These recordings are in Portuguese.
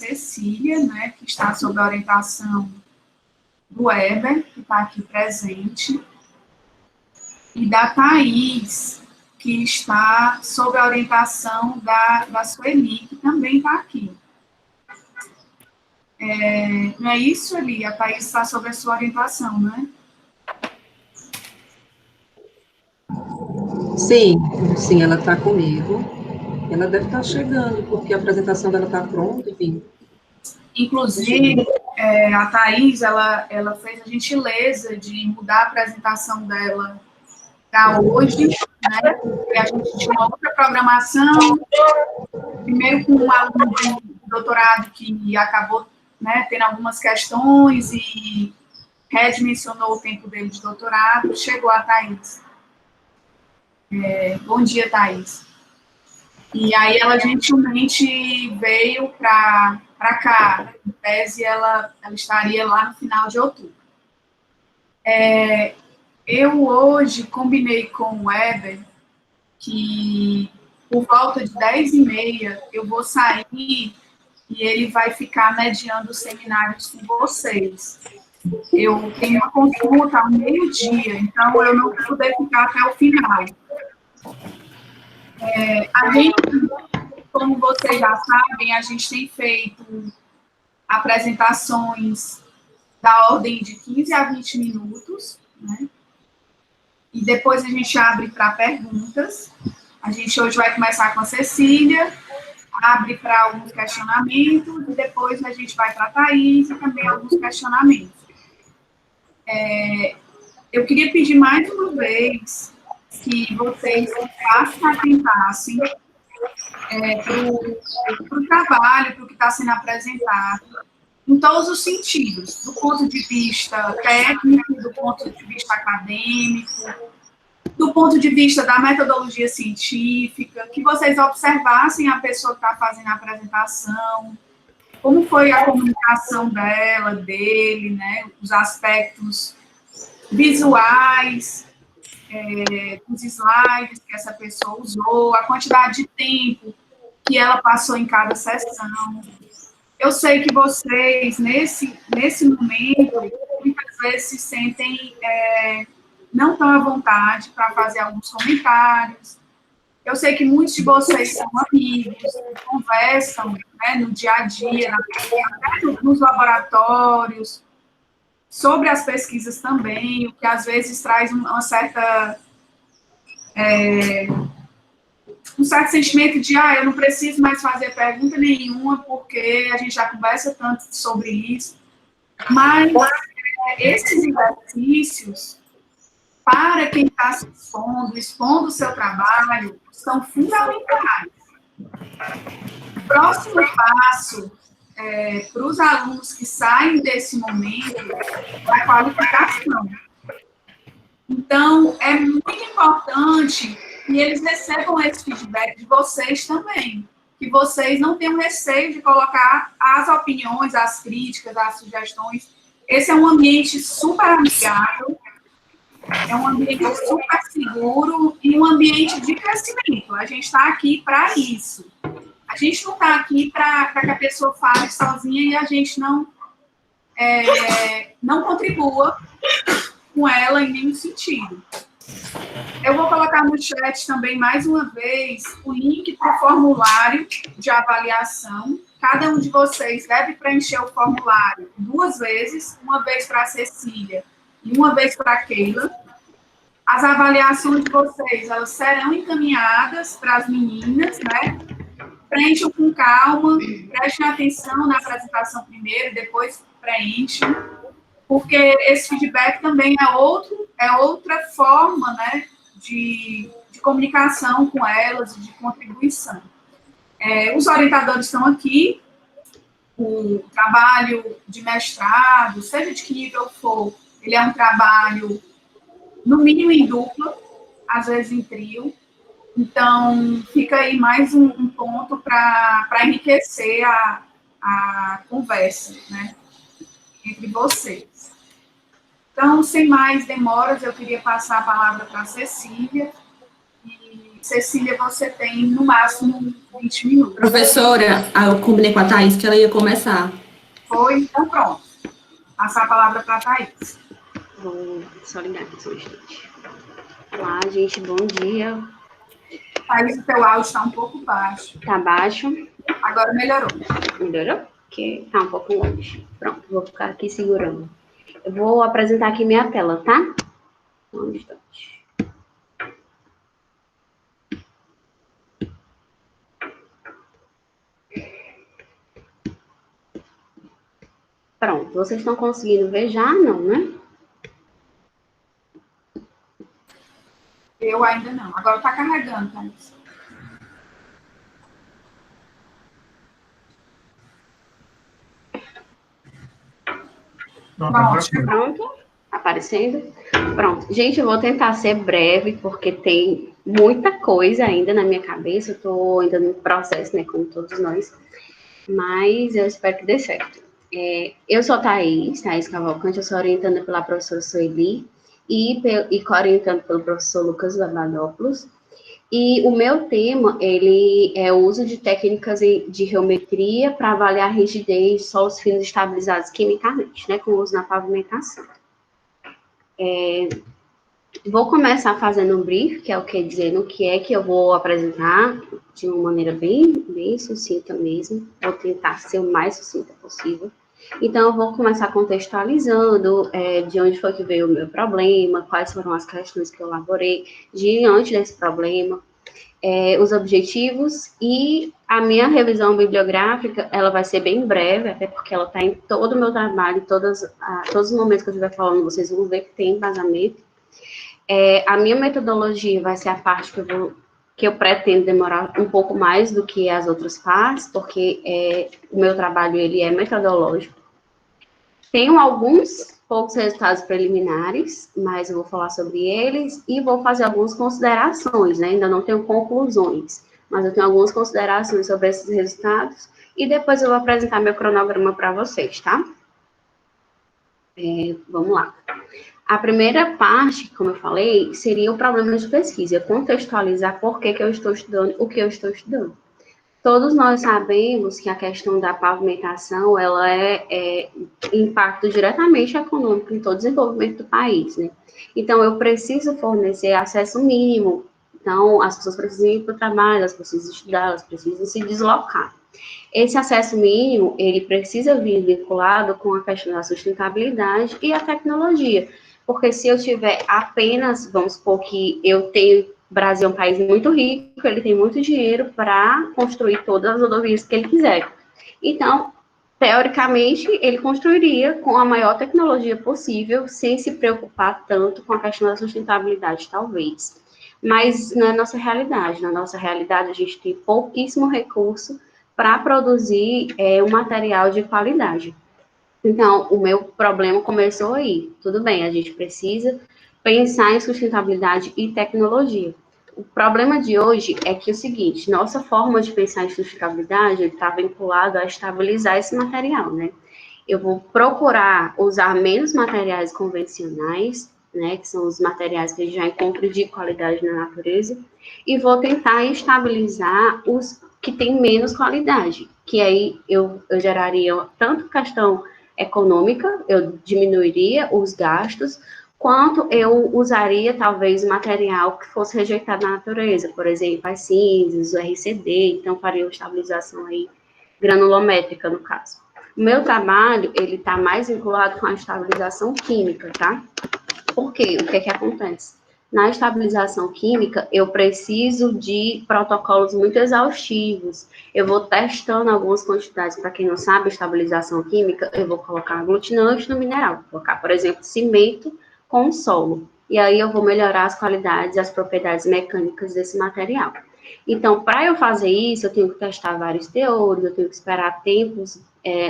Cecília, né, que está sob a orientação do Weber, que está aqui presente, e da Thaís, que está sob a orientação da Sueli, que também está aqui. Não é isso, Eli? A Thaís está sob a sua orientação, né? Sim, sim, ela está comigo. Ela deve estar chegando, porque a apresentação dela está pronta, enfim. Inclusive, a Thaís, ela fez a gentileza de mudar a apresentação dela para hoje, né? Porque a gente tinha uma outra programação, primeiro com um aluno de doutorado que acabou, né, tendo algumas questões e redimensionou o tempo dele de doutorado, chegou a Thaís. Bom dia, Thaís. E aí ela gentilmente veio para cá. Em tese, ela estaria lá no final de outubro. Eu hoje combinei com o Weber que por volta de 10h30 eu vou sair e ele vai ficar mediando os seminários com vocês. Eu tenho uma consulta ao meio-dia, então eu não vou poder ficar até o final. A gente, como vocês já sabem, a gente tem feito apresentações da ordem de 15 a 20 minutos, né? E depois a gente abre para perguntas. A gente hoje vai começar com a Cecília, abre para alguns questionamentos, e depois a gente vai para a Thaís e também alguns questionamentos. Eu queria pedir mais uma vez que vocês atentassem para o trabalho, para o que está sendo apresentado, em todos os sentidos, do ponto de vista técnico, do ponto de vista acadêmico, do ponto de vista da metodologia científica, que vocês observassem a pessoa que está fazendo a apresentação, como foi a comunicação dela, dele, né, os aspectos visuais, os slides que essa pessoa usou, a quantidade de tempo que ela passou em cada sessão. Eu sei que vocês, nesse momento, muitas vezes se sentem não tão à vontade para fazer alguns comentários. Eu sei que muitos de vocês são amigos, conversam, né, no dia a dia, nos laboratórios, sobre as pesquisas também, o que às vezes traz uma certa... um certo sentimento de, eu não preciso mais fazer pergunta nenhuma, porque a gente já conversa tanto sobre isso. Mas esses exercícios, para quem está se expondo o seu trabalho, são fundamentais. O próximo passo para os alunos que saem desse momento é a qualificação. Então, é muito importante que eles recebam esse feedback de vocês também, que vocês não tenham receio de colocar as opiniões, as críticas, as sugestões. Esse é um ambiente super amigável, é um ambiente super seguro e um ambiente de crescimento. A gente está aqui para isso. A gente não está aqui para que a pessoa fale sozinha e a gente não contribua com ela em nenhum sentido. Eu vou colocar no chat também, mais uma vez, o link para o formulário de avaliação. Cada um de vocês deve preencher o formulário 2 vezes, uma vez para a Cecília e uma vez para a Keila. As avaliações de vocês, elas serão encaminhadas para as meninas, né? Preencham com calma, prestem atenção na apresentação primeiro, depois preenchem, porque esse feedback também é outra forma, né, de comunicação com elas, de contribuição. Os orientadores estão aqui, o trabalho de mestrado, seja de que nível for, ele é um trabalho, no mínimo em dupla, às vezes em trio. Então, fica aí mais um ponto para enriquecer a conversa, né, entre vocês. Então, sem mais demoras, eu queria passar a palavra para a Cecília e Cecília, você tem no máximo 20 minutos. Professora, eu combinei com a Thaís que ela ia começar. Foi? Então pronto. Passar a palavra para a Thaís. Vou só ligar aqui só um instante. Olá, gente, bom dia. Thaís, o teu áudio está um pouco baixo. Tá baixo? Agora melhorou. Melhorou? Porque tá um pouco longe. Pronto, vou ficar aqui segurando. Eu vou apresentar aqui minha tela, tá? Um instante. Pronto, vocês estão conseguindo ver já? Não, né? Eu ainda não. Agora está carregando, Thaís. Pronto, aparecendo. Pronto, gente, eu vou tentar ser breve, porque tem muita coisa ainda na minha cabeça. Eu estou ainda no processo, né, como todos nós. Mas eu espero que dê certo. Eu sou Thaís Cavalcante, eu sou orientada pela professora Sueli e co-orientando pelo professor Lucas Lavadopoulos. E o meu tema, ele é o uso de técnicas de geometria para avaliar a rigidez de solos finos estabilizados quimicamente, né, com uso na pavimentação. Vou começar fazendo um brief, que é o que dizendo o que é que eu vou apresentar de uma maneira bem sucinta mesmo. Vou tentar ser o mais sucinta possível. Então, eu vou começar contextualizando de onde foi que veio o meu problema, quais foram as questões que eu elaborei diante desse problema, os objetivos e a minha revisão bibliográfica, ela vai ser bem breve, até porque ela está em todo o meu trabalho, todos os momentos que eu estiver falando, vocês vão ver que tem embasamento. A minha metodologia vai ser a parte que eu pretendo demorar um pouco mais do que as outras partes, porque o meu trabalho ele é metodológico. Tenho alguns poucos resultados preliminares, mas eu vou falar sobre eles e vou fazer algumas considerações, né? Ainda não tenho conclusões, mas eu tenho algumas considerações sobre esses resultados e depois eu vou apresentar meu cronograma para vocês, tá? Vamos lá. A primeira parte, como eu falei, seria o problema de pesquisa, contextualizar por que eu estou estudando o que eu estou estudando. Todos nós sabemos que a questão da pavimentação, ela impacto diretamente econômico em todo o desenvolvimento do país, né? Então, eu preciso fornecer acesso mínimo. Então, as pessoas precisam ir para o trabalho, elas precisam estudar, elas precisam se deslocar. Esse acesso mínimo, ele precisa vir vinculado com a questão da sustentabilidade e a tecnologia. Porque se eu tiver apenas, vamos supor que eu tenho, o Brasil é um país muito rico, ele tem muito dinheiro para construir todas as rodovias que ele quiser. Então, teoricamente, ele construiria com a maior tecnologia possível, sem se preocupar tanto com a questão da sustentabilidade, talvez. Mas não é nossa realidade. Na nossa realidade, a gente tem pouquíssimo recurso para produzir um material de qualidade. Então, o meu problema começou aí. Tudo bem, a gente precisa pensar em sustentabilidade e tecnologia. O problema de hoje é que é o seguinte, nossa forma de pensar em sustentabilidade está vinculada a estabilizar esse material, né? Eu vou procurar usar menos materiais convencionais, né, que são os materiais que a gente já encontra de qualidade na natureza, e vou tentar estabilizar os que têm menos qualidade, que aí eu geraria tanto questão econômica, eu diminuiria os gastos, quanto eu usaria, talvez, material que fosse rejeitado na natureza, por exemplo, as cinzas, o RCD, então faria uma estabilização aí granulométrica, no caso. O meu trabalho, ele está mais vinculado com a estabilização química, tá? Por quê? O que é que acontece? Na estabilização química, eu preciso de protocolos muito exaustivos. Eu vou testando algumas quantidades. Para quem não sabe, estabilização química, eu vou colocar aglutinante no mineral. Vou colocar, por exemplo, cimento com solo. E aí eu vou melhorar as qualidades e as propriedades mecânicas desse material. Então, para eu fazer isso, eu tenho que testar vários teores, eu tenho que esperar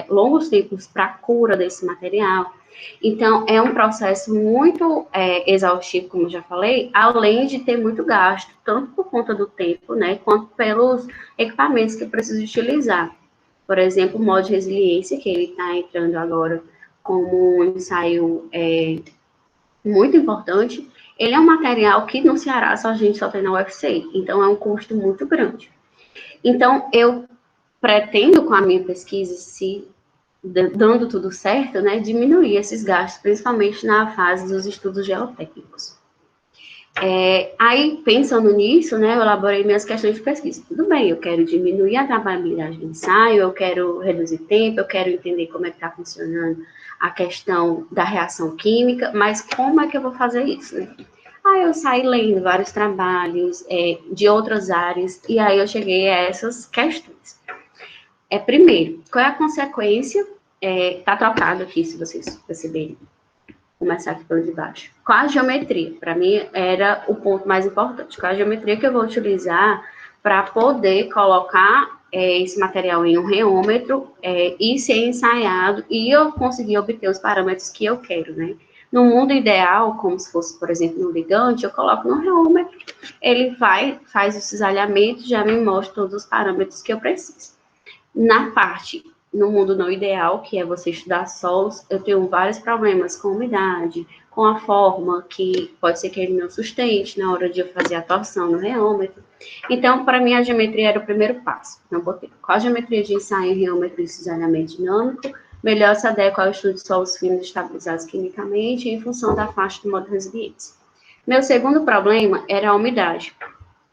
longos tempos para a cura desse material. Então, é um processo muito exaustivo, como eu já falei, além de ter muito gasto, tanto por conta do tempo, né, quanto pelos equipamentos que eu preciso utilizar. Por exemplo, o modo de resiliência, que ele está entrando agora como um ensaio muito importante, ele é um material que no Ceará a gente só tem na UFC, então é um custo muito grande. Então, eu pretendo, com a minha pesquisa, se dando tudo certo, né, diminuir esses gastos, principalmente na fase dos estudos geotécnicos. Aí, pensando nisso, né, eu elaborei minhas questões de pesquisa. Tudo bem, eu quero diminuir a trabalhabilidade do ensaio, eu quero reduzir tempo, eu quero entender como é que está funcionando a questão da reação química, mas como é que eu vou fazer isso, né? Aí eu saí lendo vários trabalhos de outras áreas, e aí eu cheguei a essas questões. Primeiro, qual é a consequência? Tá trocado aqui, se vocês perceberem. Vou começar aqui pelo de baixo. Qual a geometria? Para mim, era o ponto mais importante. Qual a geometria que eu vou utilizar para poder colocar esse material em um reômetro e ser ensaiado e eu conseguir obter os parâmetros que eu quero, né? No mundo ideal, como se fosse, por exemplo, no ligante, eu coloco no reômetro, ele faz o cisalhamento, já me mostra todos os parâmetros que eu preciso. No mundo não ideal, que é você estudar solos, eu tenho vários problemas com umidade, com a forma, que pode ser que ele não sustente na hora de eu fazer a torção no reômetro. Então, para mim, a geometria era o primeiro passo. Então, botei qual a geometria de ensaio em reômetro e cisalhamento dinâmico, melhor se adequa ao estudo de solos finos estabilizados quimicamente em função da faixa de modo de resiliência. Meu segundo problema era a umidade.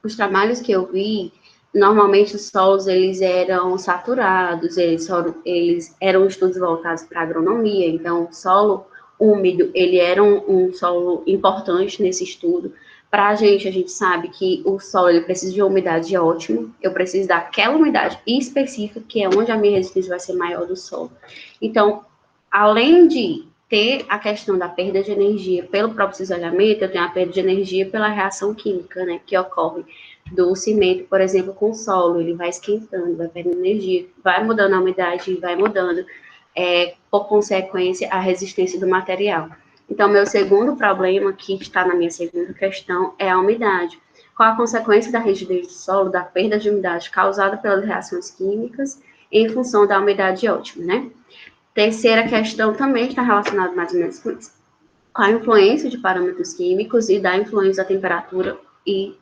Os trabalhos que eu vi, normalmente os solos eles eram saturados, eles eram estudos voltados para agronomia, então o solo úmido, ele era um solo importante nesse estudo. Para a gente sabe que o solo ele precisa de uma umidade ótima, eu preciso daquela umidade específica, que é onde a minha resistência vai ser maior do solo. Então, além de ter a questão da perda de energia pelo próprio cisalhamento, eu tenho a perda de energia pela reação química, né, que ocorre do cimento, por exemplo, com o solo, ele vai esquentando, vai perdendo energia, vai mudando a umidade, vai mudando, por consequência, a resistência do material. Então, meu segundo problema, que está na minha segunda questão, é a umidade. Qual a consequência da rigidez do solo, da perda de umidade causada pelas reações químicas em função da umidade ótima, né? Terceira questão também está relacionada mais ou menos com isso. Qual a influência de parâmetros químicos e da influência da temperatura e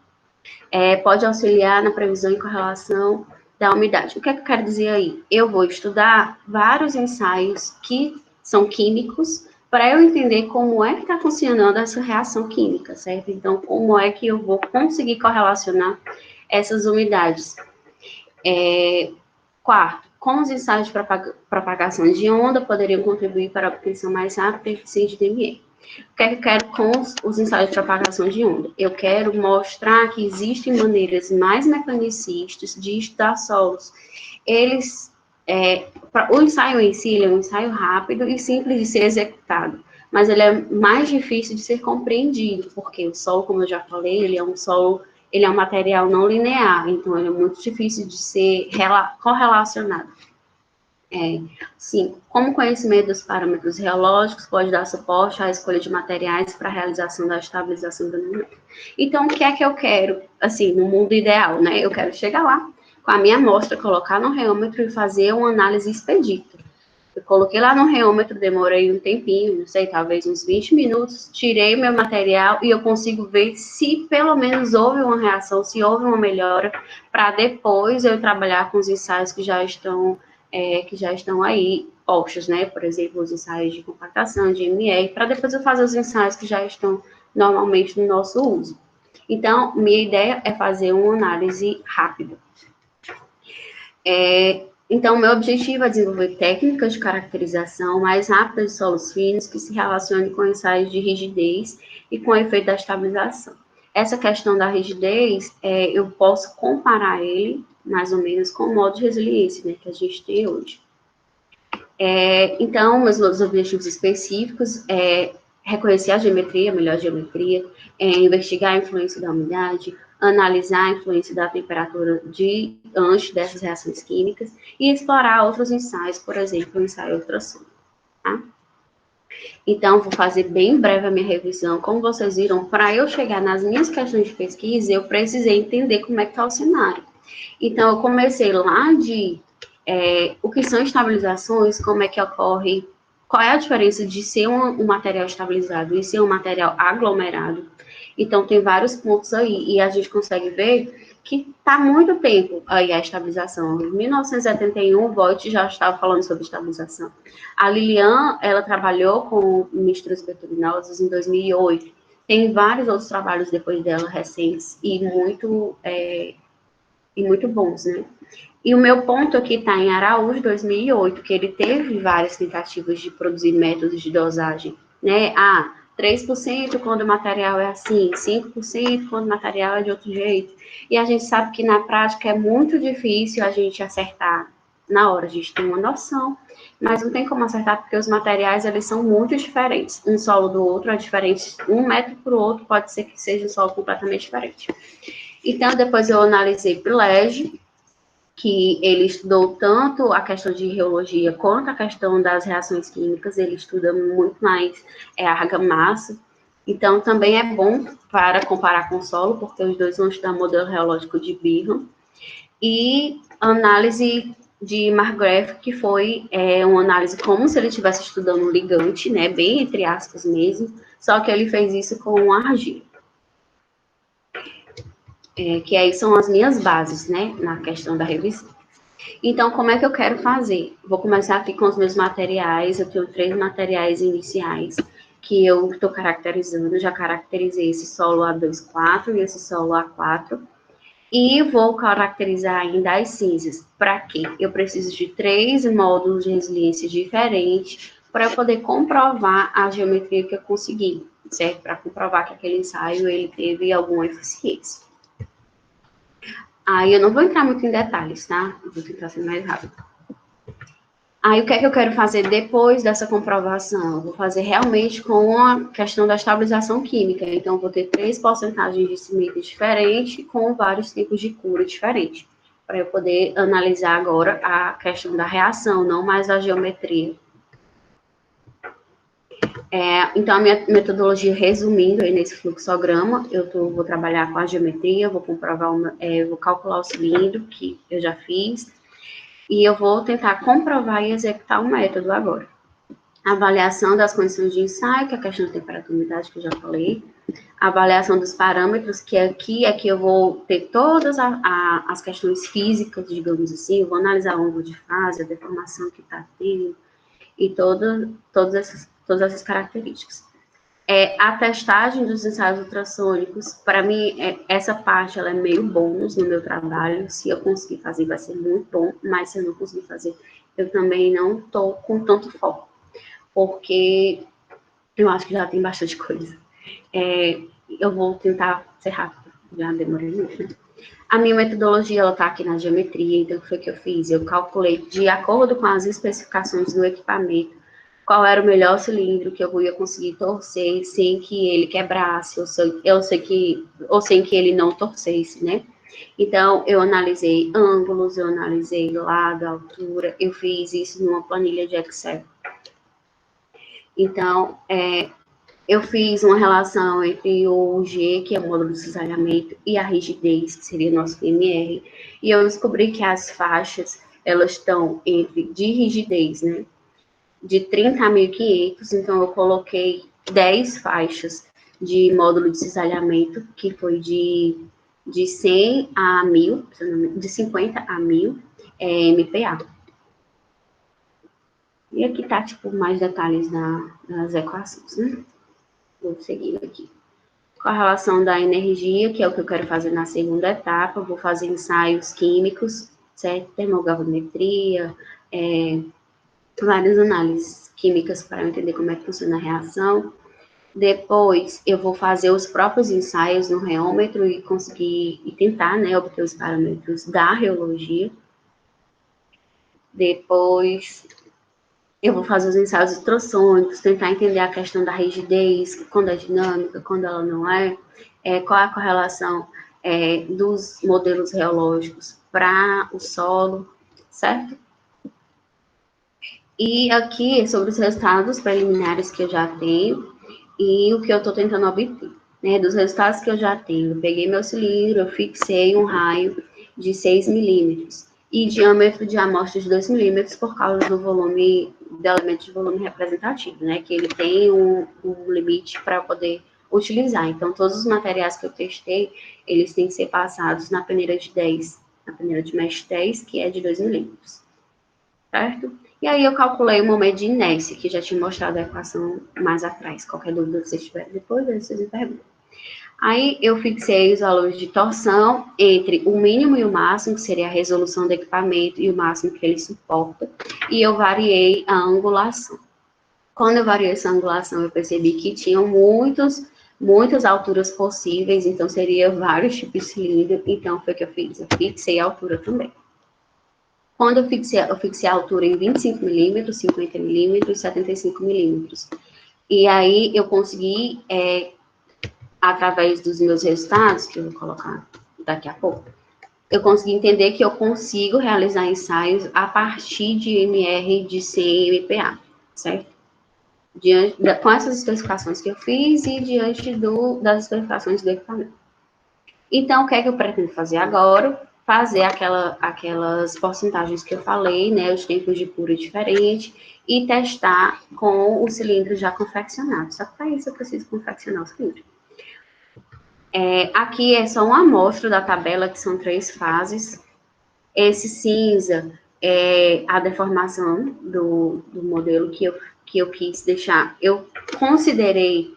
pode auxiliar na previsão e correlação da umidade. O que é que eu quero dizer aí? Eu vou estudar vários ensaios que são químicos para eu entender como é que está funcionando essa reação química, certo? Então, como é que eu vou conseguir correlacionar essas umidades? Quarto, como os ensaios de propagação de onda poderiam contribuir para a obtenção mais rápida e eficiente de ME? O que é que eu quero com os ensaios de propagação de onda? Eu quero mostrar que existem maneiras mais mecanicistas de estudar solos. O ensaio em si é um ensaio rápido e simples de ser executado, mas ele é mais difícil de ser compreendido, porque o solo, como eu já falei, ele é um material não linear, então ele é muito difícil de ser correlacionado. Sim, como conhecimento dos parâmetros geológicos pode dar suporte à escolha de materiais para a realização da estabilização do numérico. Então, o que é que eu quero, assim, no mundo ideal, né? Eu quero chegar lá, com a minha amostra, colocar no reômetro e fazer uma análise expedita. Eu coloquei lá no reômetro, demorei um tempinho, não sei, talvez uns 20 minutos, tirei meu material e eu consigo ver se pelo menos houve uma reação, se houve uma melhora, para depois eu trabalhar com os ensaios que já estão aí postos, né? Por exemplo, os ensaios de compactação, de MR, para depois eu fazer os ensaios que já estão normalmente no nosso uso. Então, minha ideia é fazer uma análise rápida. Então, meu objetivo é desenvolver técnicas de caracterização mais rápidas de solos finos que se relacionem com ensaios de rigidez e com o efeito da estabilização. Essa questão da rigidez, eu posso comparar ele, mais ou menos, com o modo de resiliência, né, que a gente tem hoje. Então, meus objetivos específicos reconhecer a geometria, a melhor geometria, investigar a influência da umidade, analisar a influência da temperatura antes dessas reações químicas e explorar outros ensaios, por exemplo, o ensaio ultrassônico, tá? Então, vou fazer bem breve a minha revisão. Como vocês viram, para eu chegar nas minhas questões de pesquisa, eu precisei entender como é que está o cenário. Então, eu comecei lá de o que são estabilizações, como é que ocorre, qual é a diferença de ser um material estabilizado e ser um material aglomerado. Então, tem vários pontos aí, e a gente consegue ver que está muito tempo aí a estabilização. Em 1971, o Voigt já estava falando sobre estabilização. A Lilian, ela trabalhou com misturas betulinosos em 2008. Tem vários outros trabalhos depois dela, recentes, e muito bons, né? E o meu ponto aqui está em Araújo, 2008, que ele teve várias tentativas de produzir métodos de dosagem, né? 3% quando o material é assim, 5% quando o material é de outro jeito. E a gente sabe que na prática é muito difícil a gente acertar na hora. A gente tem uma noção, mas não tem como acertar porque os materiais, eles são muito diferentes. Um solo do outro é diferente, um método para o outro pode ser que seja um solo completamente diferente. Então, depois eu analisei Pilege, que ele estudou tanto a questão de reologia quanto a questão das reações químicas, ele estuda muito mais a argamassa. Então, também é bom para comparar com o solo, porque os dois vão estudar modelo reológico de Birham. E análise de Margrave, que foi uma análise como se ele estivesse estudando um ligante, né, bem entre aspas mesmo, só que ele fez isso com argila. Que aí são as minhas bases, né, na questão da revisão. Então, como é que eu quero fazer? Vou começar aqui com os meus materiais. Eu tenho 3 materiais iniciais que eu estou caracterizando. Já caracterizei esse solo A2,4 e esse solo A4. E vou caracterizar ainda as cinzas. Para quê? Eu preciso de 3 módulos de resiliência diferentes para eu poder comprovar a geometria que eu consegui, certo? Para comprovar que aquele ensaio ele teve alguma eficiência. Aí eu não vou entrar muito em detalhes, tá? Vou tentar ser mais rápido. Aí o que é que eu quero fazer depois dessa comprovação? Eu vou fazer realmente com a questão da estabilização química. Então, eu vou ter 3 porcentagens de cimento diferentes com vários tipos de cura diferentes. Para eu poder analisar agora a questão da reação, não mais a geometria. Então, a minha metodologia, resumindo aí nesse fluxograma, vou trabalhar com a geometria, vou comprovar, vou calcular o cilindro, que eu já fiz, e eu vou tentar comprovar e executar o método agora. Avaliação das condições de ensaio, que é a questão de temperatura e umidade, que eu já falei. Avaliação dos parâmetros, que aqui é que eu vou ter todas as questões físicas, digamos assim, eu vou analisar o ângulo de fase, a deformação que está tendo, e todas essas características. A testagem dos ensaios ultrassônicos, para mim, essa parte ela é meio bônus no meu trabalho. Se eu conseguir fazer, vai ser muito bom, mas se eu não conseguir fazer, eu também não estou com tanto foco, porque eu acho que já tem bastante coisa. Eu vou tentar ser rápida, já demorei muito, né? A minha metodologia, ela está aqui na geometria, então o que foi que eu fiz? Eu calculei, de acordo com as especificações do equipamento, qual era o melhor cilindro que eu ia conseguir torcer sem que ele quebrasse, ou sem que ele não torcesse, né? Então, eu analisei ângulos, eu analisei lado, altura, eu fiz isso numa planilha de Excel. Então, eu fiz uma relação entre o G, que é o módulo de cisalhamento, e a rigidez, que seria nosso PMR, e eu descobri que as faixas, elas estão de rigidez, né, de 30 a 1.500, então eu coloquei 10 faixas de módulo de cisalhamento, que foi de 100 a 1.000, de 50 a 1.000 MPa. E aqui tá, tipo, mais detalhes nas equações, né? Vou seguir aqui. Com a relação da energia, que é o que eu quero fazer na segunda etapa, vou fazer ensaios químicos, certo? Termogravimetria, várias análises químicas para eu entender como é que funciona a reação. Depois, eu vou fazer os próprios ensaios no reômetro e tentar, né, obter os parâmetros da reologia. Depois, eu vou fazer os ensaios ultrassônicos, tentar entender a questão da rigidez, quando é dinâmica, quando ela não é, qual é a correlação dos modelos reológicos para o solo, certo? E aqui, sobre os resultados preliminares que eu já tenho e o que eu estou tentando obter, né? Dos resultados que eu já tenho, eu peguei meu cilindro, eu fixei um raio de 6 milímetros e diâmetro de amostra de 2 milímetros por causa do elemento de volume representativo, né? Que ele tem um limite para poder utilizar. Então, todos os materiais que eu testei, eles têm que ser passados na peneira de 10, na peneira de mesh 10, que é de 2 milímetros, certo? E aí eu calculei o momento de inércia, que já tinha mostrado a equação mais atrás. Qualquer dúvida que vocês tiverem depois, vocês me perguntam. Aí eu fixei os valores de torção entre o mínimo e o máximo, que seria a resolução do equipamento, e o máximo que ele suporta. E eu variei a angulação. Quando eu variei essa angulação, eu percebi que tinham muitas alturas possíveis, então seria vários tipos de cilindro. Então foi o que eu fiz, eu fixei a altura também. Quando eu fixei a altura em 25 milímetros, 50 milímetros, 75 milímetros. E aí eu consegui, através dos meus resultados, que eu vou colocar daqui a pouco, eu consegui entender que eu consigo realizar ensaios a partir de MR de 100 MPa, certo? Com essas especificações que eu fiz e diante das especificações do equipamento. Então, o que é que eu pretendo fazer agora? Fazer aquelas porcentagens que eu falei, né, os tempos de cura diferentes, e testar com o cilindro já confeccionado. Só que para isso eu preciso confeccionar o cilindro. Aqui é só uma amostra da tabela, que são 3 fases. Esse cinza é a deformação do modelo que eu quis deixar. Eu considerei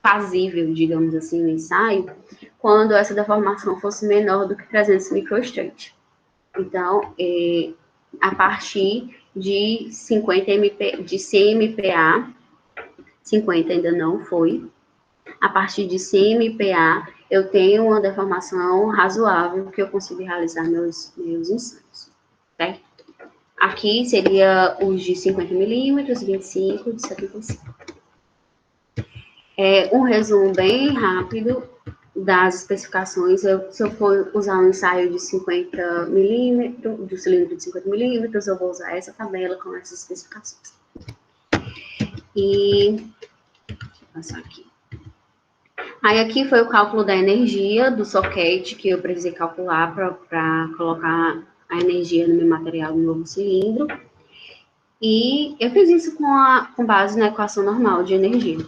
fazível, digamos assim, no ensaio, quando essa deformação fosse menor do que 300 microstrand. Então, a partir de 100 MPa, 50 ainda não foi, a partir de 100 MPa, eu tenho uma deformação razoável que eu consigo realizar meus ensaios, certo? Aqui seria os de 50 milímetros, 25 e de 75. Um resumo bem rápido das especificações. Se eu for usar um ensaio de 50 milímetros, do cilindro de 50 milímetros, eu vou usar essa tabela com essas especificações. E, deixa eu passar aqui. Aí aqui foi o cálculo da energia do soquete que eu precisei calcular para colocar a energia no meu material no novo cilindro. E eu fiz isso com base na equação normal de energia.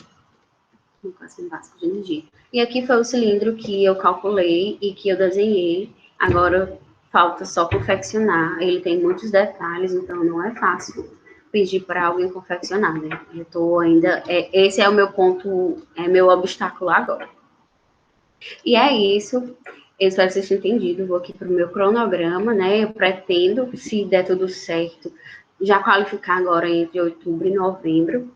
Equação básica de energia. E aqui foi o cilindro que eu calculei e que eu desenhei. Agora falta só confeccionar. Ele tem muitos detalhes, então não é fácil pedir para alguém confeccionar, né? Eu tô ainda... esse é o meu ponto, meu obstáculo agora. E é isso. Eu espero que vocês tenham entendido. Vou aqui para o meu cronograma, né? Eu pretendo, se der tudo certo, já qualificar agora entre outubro e novembro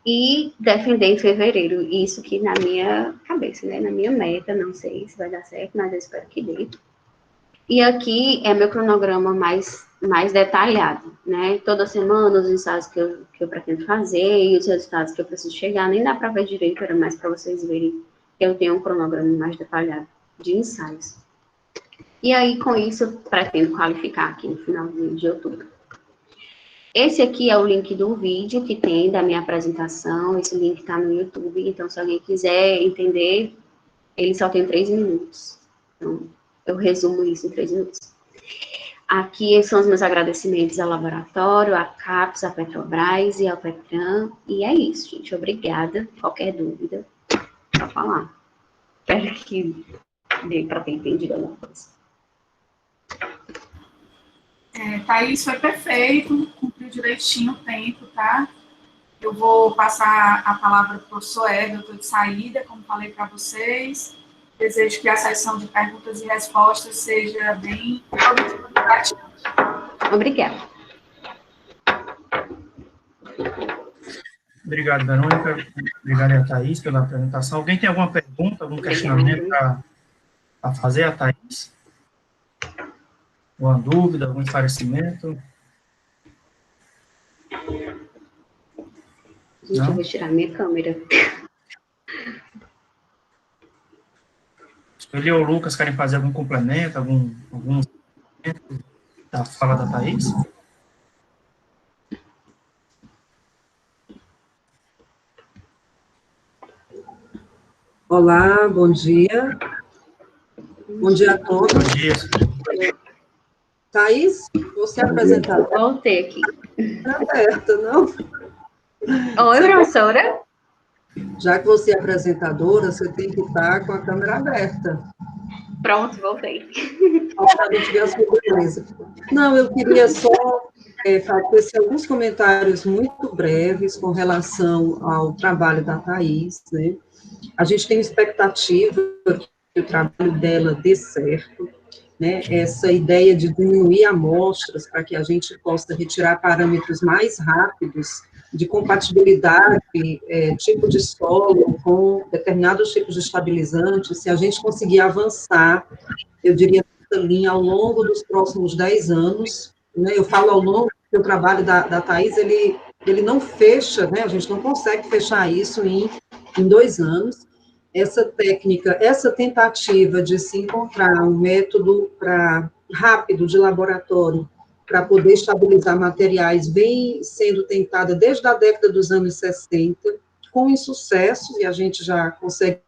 e defender em fevereiro. Isso que na minha cabeça, né? Na minha meta, não sei se vai dar certo, mas eu espero que dê. E aqui é meu cronograma mais detalhado, né? Toda semana os ensaios que eu pretendo fazer e os resultados que eu preciso chegar, nem dá para ver direito, era mais para vocês verem que eu tenho um cronograma mais detalhado de ensaios. E aí, com isso, eu pretendo qualificar aqui no finalzinho de outubro. Esse aqui é o link do vídeo que tem da minha apresentação, esse link está no YouTube, então se alguém quiser entender, ele só tem 3 minutos. Então, eu resumo isso em 3 minutos. Aqui são os meus agradecimentos ao laboratório, à CAPES, à Petrobras e ao Petran. E é isso, gente. Obrigada. Qualquer dúvida, só falar. Espero que dê para ter entendido alguma coisa. Thaís, foi perfeito. Cumpriu direitinho o tempo, tá? Eu vou passar a palavra para o professor Eder, eu estou de saída, como falei para vocês. Desejo que a sessão de perguntas e respostas seja bem produtiva. Obrigada. Obrigado, Verônica. Obrigado, Thaís, pela apresentação. Alguém tem alguma pergunta, algum questionamento para fazer a Thaís? Alguma dúvida, algum esclarecimento? Gente, eu vou tirar minha câmera. Ele ou o Lucas querem fazer algum complemento, algum da fala da Thaís? Olá, bom dia. Bom dia a todos. Bom dia. Thaís, você apresentar. Voltei aqui. Tá aberto, não? Oi, professora. Já que você é apresentadora, você tem que estar com a câmera aberta. Pronto, voltei. Não, eu queria só fazer alguns comentários muito breves com relação ao trabalho da Thaís, né? A gente tem expectativa que o trabalho dela dê certo, né? Essa ideia de diminuir amostras para que a gente possa retirar parâmetros mais rápidos de compatibilidade, tipo de solo com determinados tipos de estabilizantes, se a gente conseguir avançar, eu diria, nessa linha ao longo dos próximos 10 anos, né? Eu falo ao longo, porque o trabalho da Thaís, ele não fecha, né? A gente não consegue fechar isso em 2 anos. Essa técnica, essa tentativa de se encontrar um método rápido de laboratório para poder estabilizar materiais vem sendo tentada desde a década dos anos 60, com insucessos, e a gente já consegue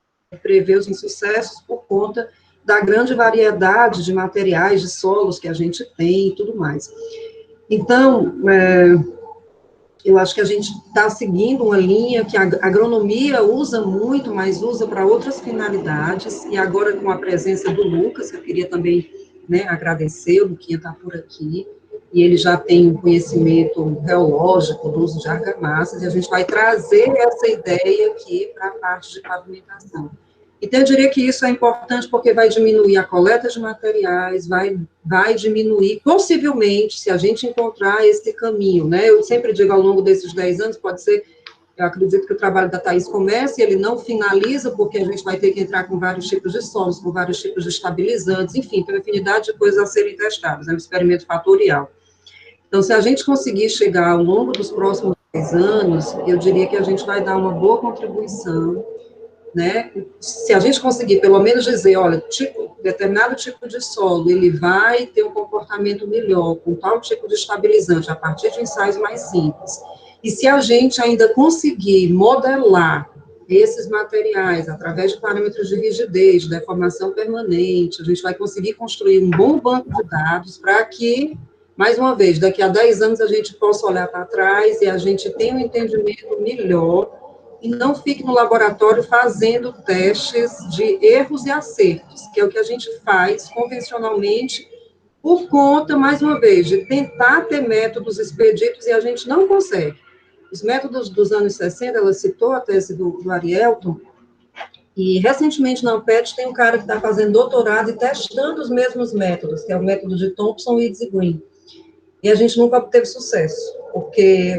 prever os insucessos por conta da grande variedade de materiais, de solos que a gente tem e tudo mais. Então, eu acho que a gente está seguindo uma linha que a agronomia usa muito, mas usa para outras finalidades, e agora com a presença do Lucas, que eu queria também, né, agradecer, o Luquinha está por aqui, e ele já tem um conhecimento geológico do uso de argamassas, e a gente vai trazer essa ideia aqui para a parte de pavimentação. Então, eu diria que isso é importante porque vai diminuir a coleta de materiais, vai diminuir, possivelmente, se a gente encontrar esse caminho, né? Eu sempre digo, ao longo desses 10 anos, pode ser, eu acredito que o trabalho da Thaís comece, ele não finaliza, porque a gente vai ter que entrar com vários tipos de solos, com vários tipos de estabilizantes, enfim, tem uma infinidade de coisas a serem testadas, é um experimento fatorial. Então, se a gente conseguir chegar ao longo dos próximos 10 anos, eu diria que a gente vai dar uma boa contribuição, né? Se a gente conseguir, pelo menos, dizer, olha, determinado tipo de solo, ele vai ter um comportamento melhor, com tal tipo de estabilizante, a partir de ensaios mais simples. E se a gente ainda conseguir modelar esses materiais, através de parâmetros de rigidez, de deformação permanente, a gente vai conseguir construir um bom banco de dados para que, mais uma vez, daqui a 10 anos a gente possa olhar para trás e a gente tenha um entendimento melhor e não fique no laboratório fazendo testes de erros e acertos, que é o que a gente faz convencionalmente, por conta, mais uma vez, de tentar ter métodos expeditos e a gente não consegue. Os métodos dos anos 60, ela citou a tese do Arielton, e recentemente na UPET tem um cara que está fazendo doutorado e testando os mesmos métodos, que é o método de Thompson, Eads e Green. E a gente nunca obteve sucesso, porque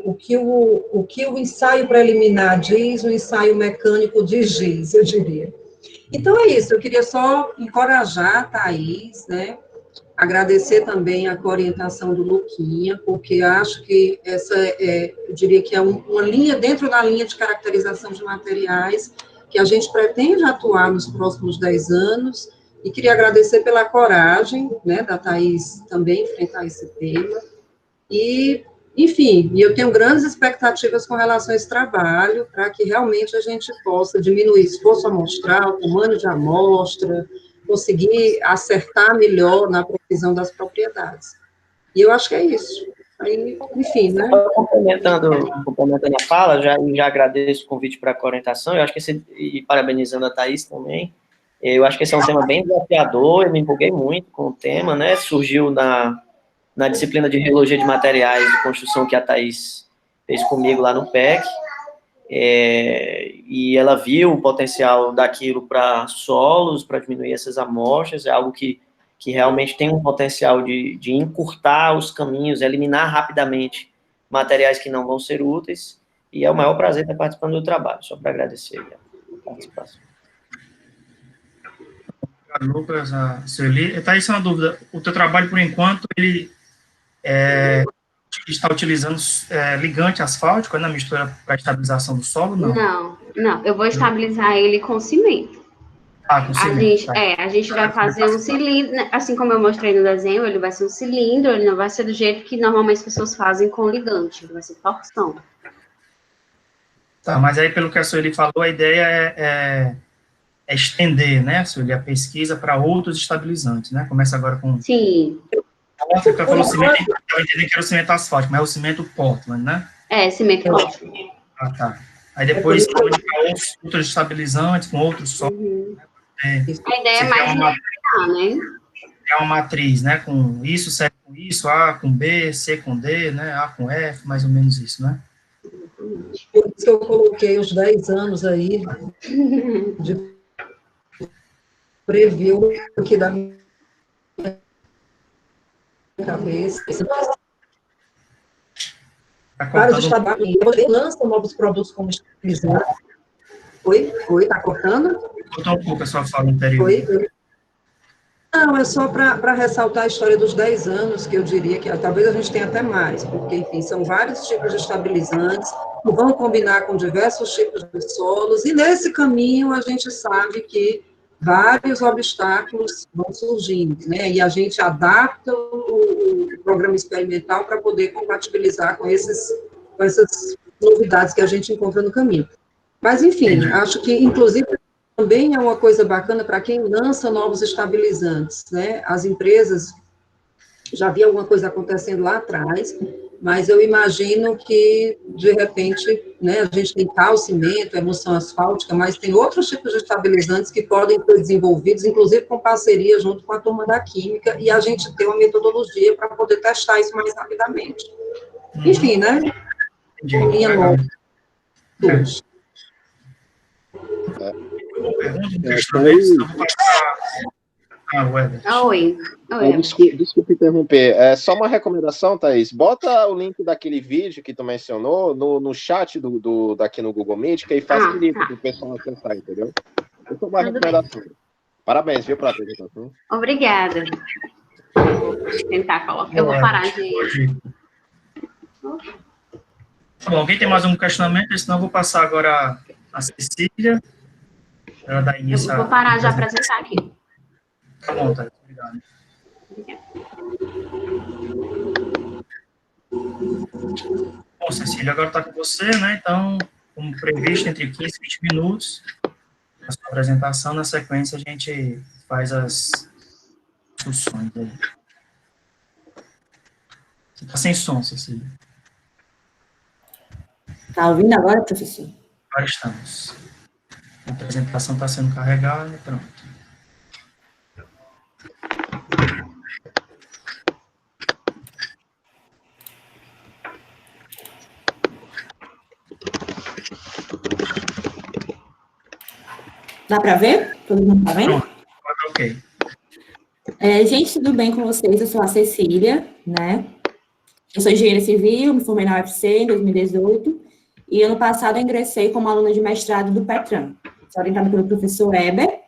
o que o ensaio preliminar diz, o ensaio mecânico diz, eu diria. Então é isso, eu queria só encorajar a Thaís, né, agradecer também a orientação do Luquinha, porque acho que essa eu diria que é uma linha dentro da linha de caracterização de materiais que a gente pretende atuar nos próximos 10 anos, e queria agradecer pela coragem, né, da Thaís também enfrentar esse tema, e, enfim, eu tenho grandes expectativas com relação a esse trabalho, para que realmente a gente possa diminuir esforço amostral, tamanho de amostra, conseguir acertar melhor na previsão das propriedades. E eu acho que é isso. Aí, enfim, né? Complementando a fala, já agradeço o convite para a orientação, eu acho que e parabenizando a Thaís também, eu acho que esse é um tema bem desafiador, eu me empolguei muito com o tema, né, surgiu na disciplina de Geologia de Materiais de Construção que a Thaís fez comigo lá no PEC, e ela viu o potencial daquilo para solos, para diminuir essas amostras, é algo que realmente tem um potencial de encurtar os caminhos, eliminar rapidamente materiais que não vão ser úteis, e é o maior prazer estar participando do trabalho, só para agradecer a participação. Lucas, a Sueli. Thaís, uma dúvida, o teu trabalho, por enquanto, ele está utilizando ligante asfáltico na mistura para estabilização do solo, não? Não, eu vou estabilizar ele com cimento. Com cimento. A gente vai fazer um cilindro, assim como eu mostrei no desenho, ele vai ser um cilindro, ele não vai ser do jeito que normalmente as pessoas fazem com ligante, ele vai ser torção. Tá, mas aí, pelo que a Sueli falou, a ideia é estender, né, Sueli, a pesquisa para outros estabilizantes, né? Começa agora com... Sim. A África falou cimento, eu entendi que era o cimento asfáltico, mas é o cimento Portland, né? Cimento Portland. Tá. Aí depois pode indicar outros estabilizantes com outros solos. A ideia é mais né? É uma matriz, né? Com isso, C com isso, A com B, C com D, né? A com F, mais ou menos isso, né? Por isso que eu coloquei os 10 anos aí de preview aqui da minha cabeça. Vários estados lançam novos produtos como estabilizante. Oi, tá cortando? Cortou um pouco a sua fala anterior. Oi. Não, é só para ressaltar a história dos 10 anos, que eu diria que talvez a gente tenha até mais, porque, enfim, são vários tipos de estabilizantes que vão combinar com diversos tipos de solos, e nesse caminho a gente sabe que vários obstáculos vão surgindo, né? E a gente adapta o programa experimental para poder compatibilizar com essas novidades que a gente encontra no caminho. Mas, enfim, acho que, inclusive, também é uma coisa bacana para quem lança novos estabilizantes, né? As empresas, já vi alguma coisa acontecendo lá atrás, mas eu imagino que, de repente, né, a gente tem cal, cimento, emulsão asfáltica, mas tem outros tipos de estabilizantes que podem ser desenvolvidos, inclusive com parceria junto com a turma da química, e a gente ter uma metodologia para poder testar isso mais rapidamente. Enfim, né? Linha nova. Oi. Desculpe interromper. É só uma recomendação, Thaís. Bota o link daquele vídeo que tu mencionou no chat daqui no Google Meet, que aí facilita para o pessoal acessar, entendeu? É só uma recomendação. Parabéns, viu, para a apresentação. Obrigada. Vou tentar colocar. Eu vou parar de... Bom, alguém tem mais um questionamento? Senão eu vou passar agora a Cecília. Ela dá início. Eu vou parar de apresentar aqui. Tá bom, Thaís. Obrigado. Bom, Cecília, agora está com você, né? Então, como previsto, entre 15 e 20 minutos, a sua apresentação. Na sequência, a gente faz as discussões aí. Você está sem som, Cecília. Está ouvindo agora, professor? Agora estamos. A apresentação está sendo carregada, pronto. Dá para ver? Todo mundo está vendo? Pronto, ok. Gente, tudo bem com vocês? Eu sou a Cecília, né? Eu sou engenheira civil, me formei na UFC em 2018, e ano passado eu ingressei como aluna de mestrado do PETRAN, orientada pelo professor Eber,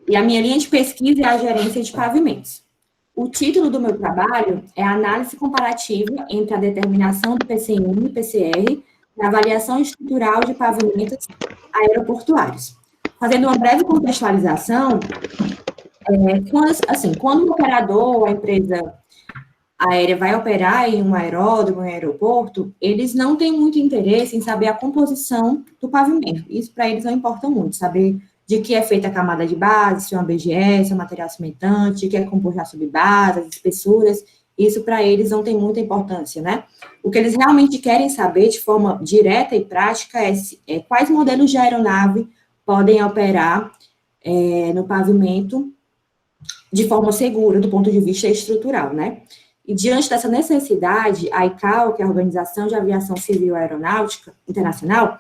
e a minha linha de pesquisa é a gerência de pavimentos. O título do meu trabalho é a análise comparativa entre a determinação do PCM e PC-R na avaliação estrutural de pavimentos aeroportuários. Fazendo uma breve contextualização, quando o operador ou a empresa aérea vai operar em um aeródromo, em um aeroporto, eles não têm muito interesse em saber a composição do pavimento. Isso para eles não importa muito, saber de que é feita a camada de base, se é uma BGS, se é um material cimentante, de que é composto a subbase, as espessuras, isso para eles não tem muita importância, né? O que eles realmente querem saber de forma direta e prática é quais modelos de aeronave podem operar no pavimento de forma segura, do ponto de vista estrutural, né? E diante dessa necessidade, a ICAO, que é a Organização de Aviação Civil Aeronáutica Internacional,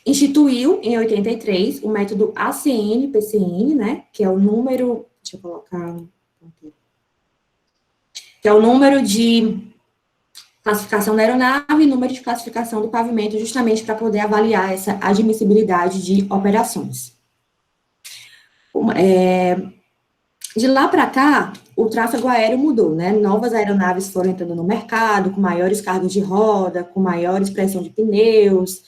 instituiu, em 83, o método ACN-PCN, né, que é o número, deixa eu colocar, que é o número de classificação da aeronave e número de classificação do pavimento, justamente para poder avaliar essa admissibilidade de operações. De lá para cá, o tráfego aéreo mudou, né? Novas aeronaves foram entrando no mercado, com maiores cargas de roda, com maiores pressão de pneus,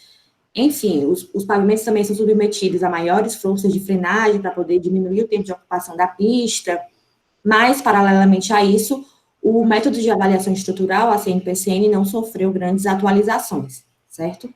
enfim, os pavimentos também são submetidos a maiores forças de frenagem para poder diminuir o tempo de ocupação da pista, mas, paralelamente a isso, o método de avaliação estrutural, a CNPCN, não sofreu grandes atualizações, certo?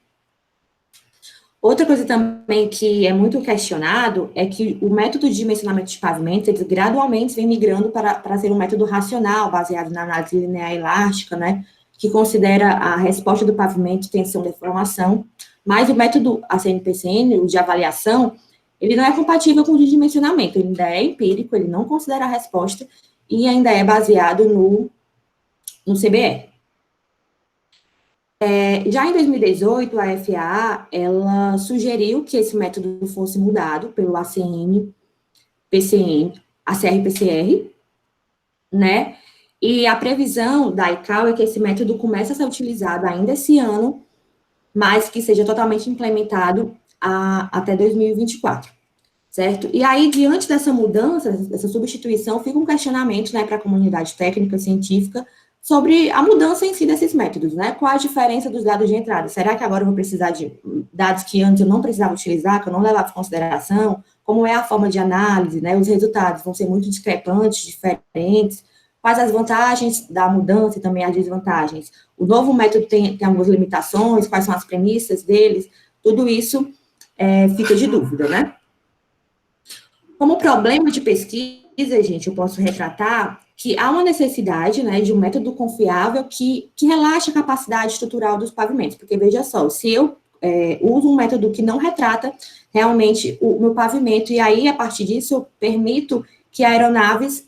Outra coisa também que é muito questionado é que o método de dimensionamento de pavimentos, eles gradualmente vem migrando para ser um método racional, baseado na análise linear elástica, né? que considera a resposta do pavimento tensão deformação, mas o método ACN-PCN, o de avaliação, ele não é compatível com o de dimensionamento, ele ainda é empírico, ele não considera a resposta e ainda é baseado no CBE. Já em 2018, a FAA, ela sugeriu que esse método fosse mudado pelo ACN-PCN, ACR-PCR, né? E a previsão da ICAO é que esse método comece a ser utilizado ainda esse ano, mas que seja totalmente implementado até 2024, certo? E aí, diante dessa mudança, dessa substituição, fica um questionamento, né, para a comunidade técnica, científica, sobre a mudança em si desses métodos, né? Qual a diferença dos dados de entrada? Será que agora eu vou precisar de dados que antes eu não precisava utilizar, que eu não levava em consideração? Como é a forma de análise, né? Os resultados vão ser muito discrepantes, diferentes. Quais as vantagens da mudança e também as desvantagens? O novo método tem algumas limitações, quais são as premissas deles? Tudo isso fica de dúvida, né? Como problema de pesquisa, gente, eu posso retratar que há uma necessidade, né, de um método confiável que relaxe a capacidade estrutural dos pavimentos, porque, veja só, se eu uso um método que não retrata realmente o meu pavimento, e aí, a partir disso, eu permito que aeronaves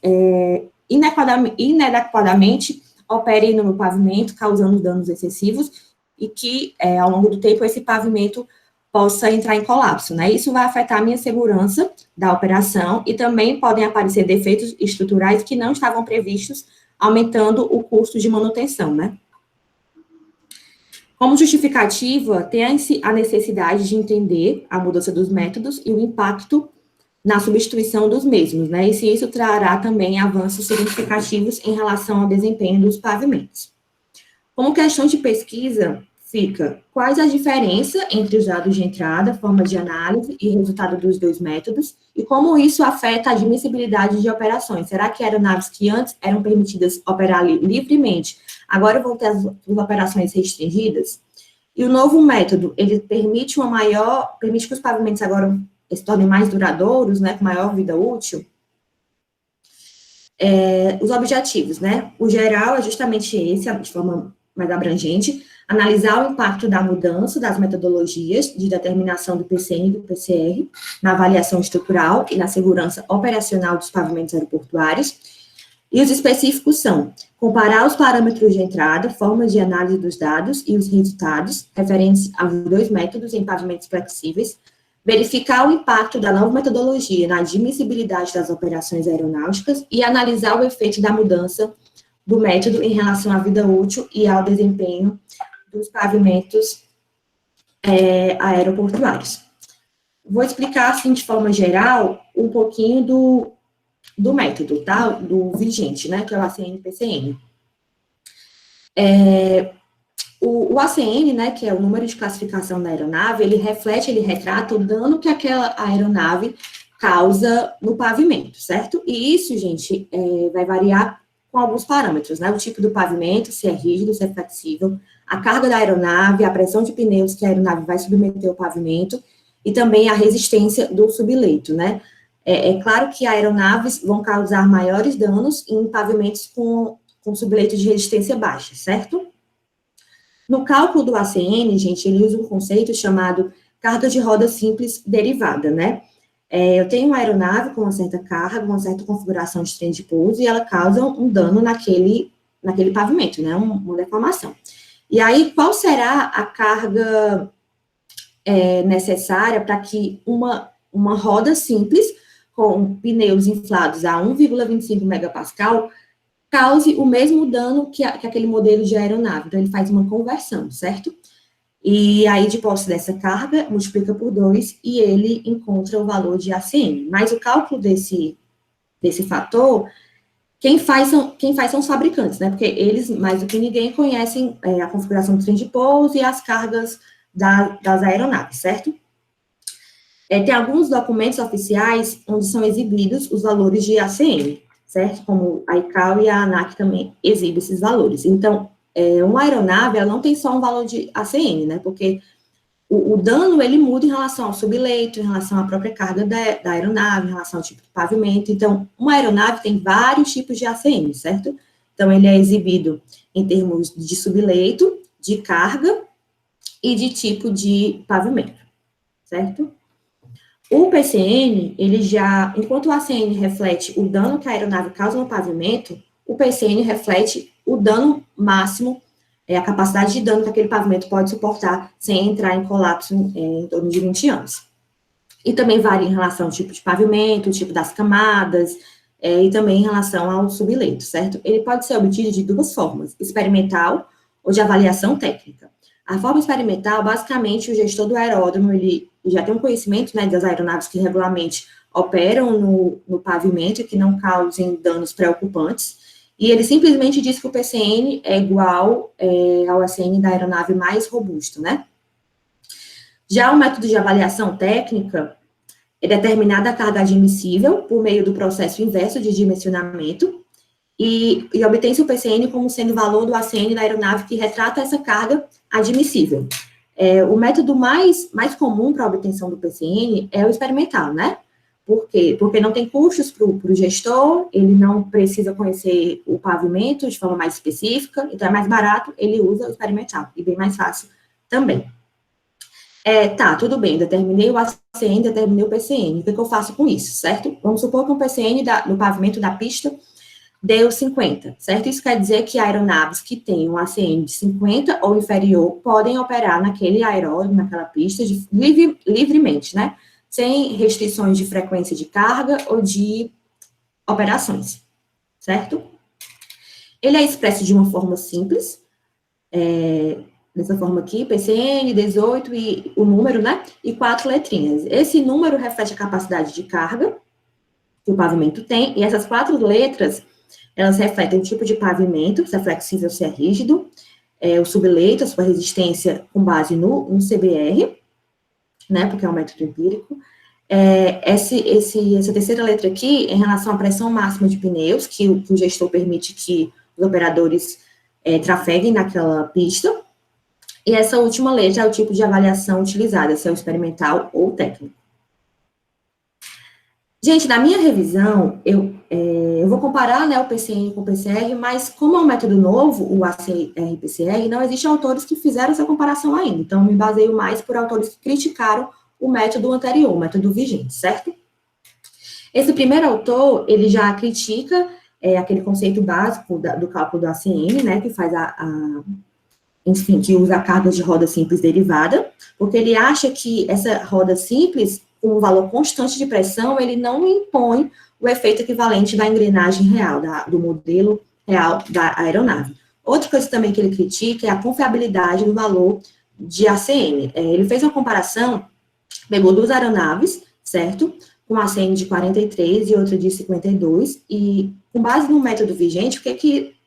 inadequadamente operem no meu pavimento, causando danos excessivos, e que, ao longo do tempo, esse pavimento possa entrar em colapso, né? Isso vai afetar a minha segurança da operação e também podem aparecer defeitos estruturais que não estavam previstos, aumentando o custo de manutenção, né? Como justificativa, tem a necessidade de entender a mudança dos métodos e o impacto na substituição dos mesmos, né? E se isso trará também avanços significativos em relação ao desempenho dos pavimentos. Como questão de pesquisa, fica quais as diferenças entre os dados de entrada, forma de análise e resultado dos dois métodos, e como isso afeta a admissibilidade de operações. Será que aeronaves que antes eram permitidas operar livremente, agora vão ter as operações restringidas? E o novo método, ele permite que os pavimentos agora se tornem mais duradouros, né, com maior vida útil? Os objetivos, né? O geral é justamente esse, de forma mais abrangente, analisar o impacto da mudança das metodologias de determinação do PCN e do PCR na avaliação estrutural e na segurança operacional dos pavimentos aeroportuários. E os específicos são comparar os parâmetros de entrada, forma de análise dos dados e os resultados referentes aos dois métodos em pavimentos flexíveis, verificar o impacto da nova metodologia na admissibilidade das operações aeronáuticas e analisar o efeito da mudança do método em relação à vida útil e ao desempenho dos pavimentos aeroportuários. Vou explicar, assim, de forma geral, um pouquinho do método, tá? Do vigente, né? Que é o ACN-PCN. O ACN, né, que é o número de classificação da aeronave, ele retrata o dano que aquela aeronave causa no pavimento, certo? E isso, gente, vai variar com alguns parâmetros, né? O tipo do pavimento, se é rígido, se é flexível, a carga da aeronave, a pressão de pneus que a aeronave vai submeter ao pavimento e também a resistência do subleito, né? É claro que aeronaves vão causar maiores danos em pavimentos com subleito de resistência baixa, certo? No cálculo do ACN, gente, ele usa um conceito chamado carga de roda simples derivada, né? Eu tenho uma aeronave com uma certa carga, uma certa configuração de trem de pouso, e ela causa um dano naquele pavimento, né? Uma deformação. E aí, qual será a carga necessária para que uma roda simples, com pneus inflados a 1,25 megapascal, cause o mesmo dano que aquele modelo de aeronave? Então, ele faz uma conversão, certo? E aí, de posse dessa carga, multiplica por 2 e ele encontra o valor de ACN. Mas o cálculo desse fator, quem faz são os fabricantes, né? Porque eles, mais do que ninguém, conhecem a configuração do trem de pouso e as cargas das aeronaves, certo? Tem alguns documentos oficiais onde são exibidos os valores de ACN, certo? Como a ICAO e a ANAC também exibem esses valores. Então, uma aeronave, ela não tem só um valor de ACN, né? Porque o dano, ele muda em relação ao subleito, em relação à própria carga da aeronave, em relação ao tipo de pavimento. Então, uma aeronave tem vários tipos de ACN, certo? Então, ele é exibido em termos de subleito, de carga e de tipo de pavimento, certo? O PCN, ele já, enquanto o ACN reflete o dano que a aeronave causa no pavimento, o PCN reflete o dano máximo, a capacidade de dano que aquele pavimento pode suportar sem entrar em colapso em torno de 20 anos. E também varia em relação ao tipo de pavimento, o tipo das camadas, e também em relação ao subleito, certo? Ele pode ser obtido de duas formas, experimental ou de avaliação técnica. A forma experimental, basicamente, o gestor do aeródromo, ele já tem um conhecimento, né, das aeronaves que regularmente operam no pavimento e que não causem danos preocupantes, e ele simplesmente diz que o PCN é igual ao ACN da aeronave mais robusto, né? Já o método de avaliação técnica é determinada a carga admissível por meio do processo inverso de dimensionamento e obtém-se o PCN como sendo o valor do ACN da aeronave que retrata essa carga admissível. O método mais comum para a obtenção do PCN é o experimental, né? Por quê? Porque não tem custos para o gestor, ele não precisa conhecer o pavimento de forma mais específica, então é mais barato, ele usa o experimental, e bem mais fácil também. Tá, tudo bem, determinei o ACN, determinei o PCN, o que eu faço com isso, certo? Vamos supor que um PCN no pavimento da pista deu 50, certo? Isso quer dizer que aeronaves que têm um ACN de 50 ou inferior podem operar naquele aeródromo, naquela pista, livremente, né? Sem restrições de frequência de carga ou de operações, certo? Ele é expresso de uma forma simples, dessa forma aqui, PCN, 18 e o número, né? E 4 letrinhas. Esse número reflete a capacidade de carga que o pavimento tem, e essas 4 letras, elas refletem o tipo de pavimento, se é flexível, se é rígido, o subleito, a sua resistência com base no CBR, né, porque é um método empírico. Essa terceira letra aqui, em relação à pressão máxima de pneus, que o gestor permite que os operadores trafeguem naquela pista. E essa última letra é o tipo de avaliação utilizada, se é o experimental ou técnico. Gente, na minha revisão, eu vou comparar, né, o PCN com o PCR, mas como é um método novo, o ACR-PCR, não existem autores que fizeram essa comparação ainda. Então, me baseio mais por autores que criticaram o método anterior, o método vigente, certo? Esse primeiro autor, ele já critica aquele conceito básico do cálculo do ACN, né, que faz enfim, que usa a carga de roda simples derivada, porque ele acha que essa roda simples, com um valor constante de pressão, ele não impõe o efeito equivalente da engrenagem real, do modelo real da aeronave. Outra coisa também que ele critica é a confiabilidade do valor de ACN. Ele fez uma comparação, pegou 2 aeronaves, certo? Com uma ACN de 43 e outra de 52, e com base no método vigente,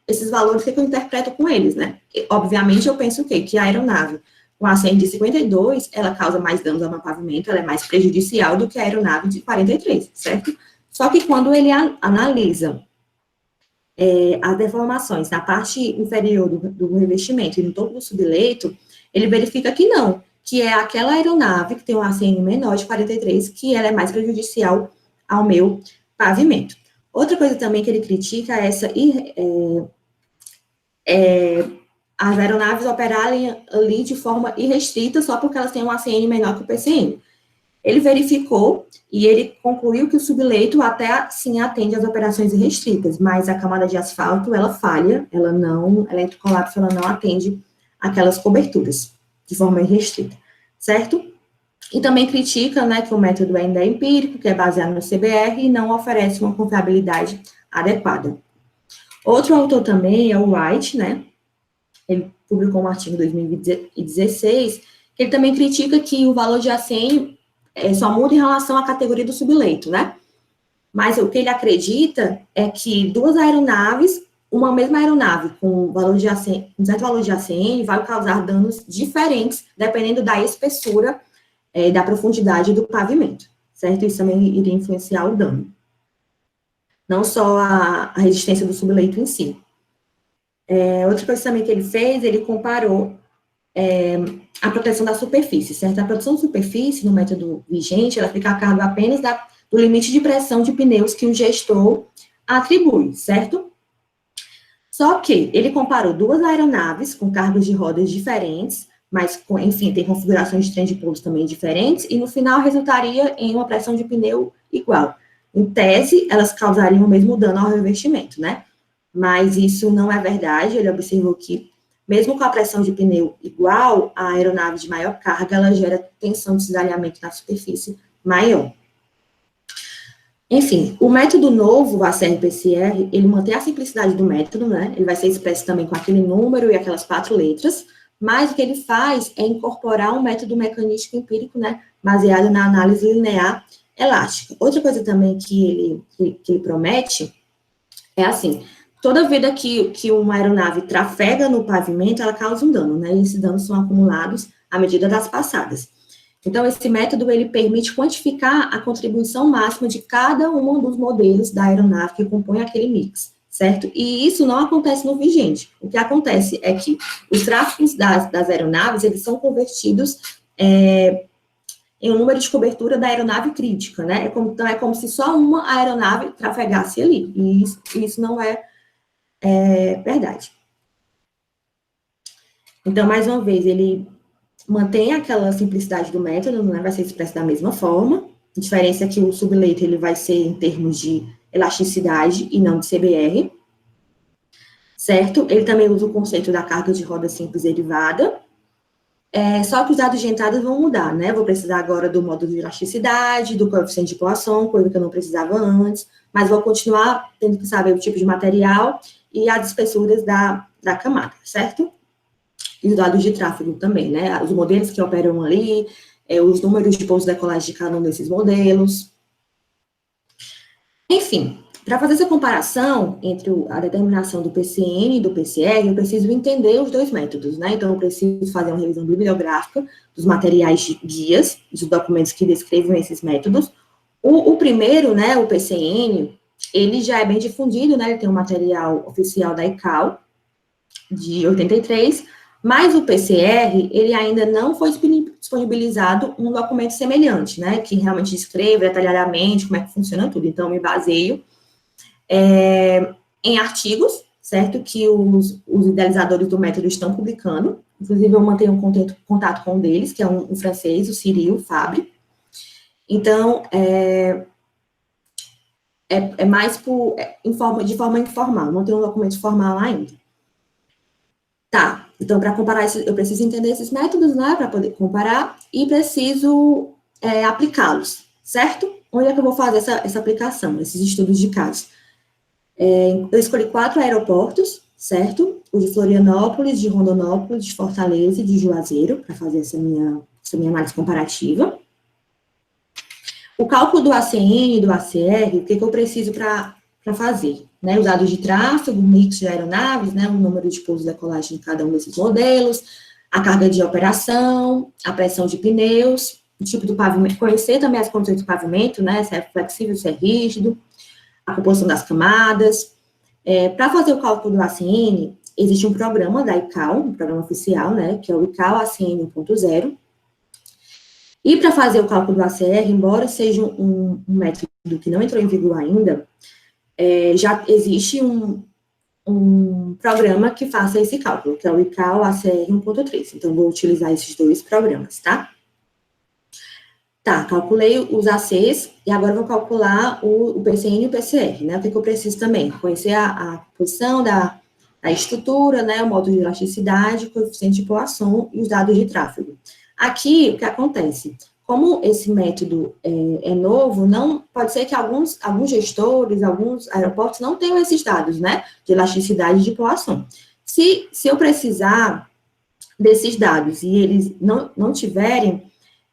esses valores, o que eu interpreto com eles, né? Obviamente, eu penso o quê? Que a aeronave com a ACN de 52, ela causa mais danos ao meu pavimento, ela é mais prejudicial do que a aeronave de 43, certo? Só que quando ele analisa as deformações na parte inferior do revestimento e no topo do subleito, ele verifica que não, que é aquela aeronave que tem um ACN menor de 43, que ela é mais prejudicial ao meu pavimento. Outra coisa também que ele critica é as aeronaves operarem ali de forma irrestrita só porque elas têm um ACN menor que o PCN. Ele verificou e ele concluiu que o subleito até sim atende às operações irrestritas, mas a camada de asfalto, ela falha, ela entra em colapso, ela não atende aquelas coberturas de forma irrestrita, certo? E também critica, né, que o método ainda é empírico, que é baseado no CBR e não oferece uma confiabilidade adequada. Outro autor também é o White, né? Ele publicou um artigo em 2016, que ele também critica que o valor de ACN só muda em relação à categoria do subleito, né? Mas o que ele acredita é que 2 aeronaves, uma mesma aeronave com certo valor de ACN vai causar danos diferentes, dependendo da espessura, da profundidade do pavimento, certo? Isso também iria influenciar o dano. Não só a resistência do subleito em si. Outra coisa também que ele fez, ele comparou a proteção da superfície, certo? A proteção da superfície, no método vigente, ela fica a cargo apenas do limite de pressão de pneus que o gestor atribui, certo? Só que ele comparou duas aeronaves com cargas de rodas diferentes, mas, enfim, tem configurações de trem de pouso também diferentes, e no final resultaria em uma pressão de pneu igual. Em tese, elas causariam o mesmo dano ao revestimento, né? Mas isso não é verdade. Ele observou que, mesmo com a pressão de pneu igual, a aeronave de maior carga, ela gera tensão de cisalhamento na superfície maior. Enfim, o método novo, o ACR-PCR, ele mantém a simplicidade do método, né? Ele vai ser expresso também com aquele número e aquelas 4 letras, mas o que ele faz é incorporar um método mecanístico empírico, né? Baseado na análise linear elástica. Outra coisa também que ele promete é assim: toda vida que uma aeronave trafega no pavimento, ela causa um dano, né? E esses danos são acumulados à medida das passadas. Então, esse método, ele permite quantificar a contribuição máxima de cada um dos modelos da aeronave que compõe aquele mix, certo? E isso não acontece no vigente. O que acontece é que os tráfegos das aeronaves, eles são convertidos em um número de cobertura da aeronave crítica, né? Então, é como se só uma aeronave trafegasse ali, e isso não é verdade. Então, mais uma vez, ele mantém aquela simplicidade do método, não vai ser expresso da mesma forma. A diferença é que o subleito ele vai ser em termos de elasticidade e não de CBR, certo? Ele também usa o conceito da carga de roda simples derivada, só que os dados de entrada vão mudar, né? Vou precisar agora do módulo de elasticidade, do coeficiente de poação, coisa que eu não precisava antes, mas vou continuar tendo que saber o tipo de material e as espessuras da camada, certo? E os dados de tráfego também, né? Os modelos que operam ali, os números de pouso decolagem de cada um desses modelos. Enfim, para fazer essa comparação entre a determinação do PCN e do PCR, eu preciso entender os dois métodos, né? Então, eu preciso fazer uma revisão bibliográfica dos materiais de guias, dos documentos que descrevem esses métodos. O primeiro, né, o PCN, ele já é bem difundido, né? Ele tem um material oficial da ICAO, de 83, mas o PCR, ele ainda não foi disponibilizado um documento semelhante, né, que realmente descreve detalhadamente como é que funciona tudo. Então, eu me baseio em artigos, certo, que os idealizadores do método estão publicando. Inclusive, eu mantenho um contato com um deles, que é um francês, o Cyril Fabre. Então, mais de forma informal, não tem um documento formal ainda. Tá, então, para comparar isso, eu preciso entender esses métodos, né, para poder comparar, e preciso aplicá-los, certo? Onde é que eu vou fazer essa aplicação, esses estudos de caso? Eu escolhi 4 aeroportos, certo? O de Florianópolis, de Rondonópolis, de Fortaleza e de Juazeiro, para fazer essa minha análise comparativa. O cálculo do ACN e do ACR, o que eu preciso para fazer? Né, os dados de tráfego, o mix de aeronaves, né, o número de pouso e decolagem de cada um desses modelos, a carga de operação, a pressão de pneus, o tipo do pavimento, conhecer também as condições do pavimento, né, se é flexível, se é rígido, a composição das camadas. Para fazer o cálculo do ACN, existe um programa da ICAO, um programa oficial, né, que é o ICAO ACN 1.0. E para fazer o cálculo do ACR, embora seja um método que não entrou em vigor ainda, já existe um programa que faça esse cálculo, que é o ICAO ACR 1.3. Então, vou utilizar esses 2 programas, tá? Tá, calculei os ACs, e agora vou calcular o PCN e o PCR, né? O que eu preciso também? Conhecer a posição da estrutura, né? O módulo de elasticidade, o coeficiente de poação e os dados de tráfego. Aqui, o que acontece? Como esse método é novo, não pode ser que alguns gestores, alguns aeroportos não tenham esses dados, né, de elasticidade e de poação. Se eu precisar desses dados e eles não tiverem,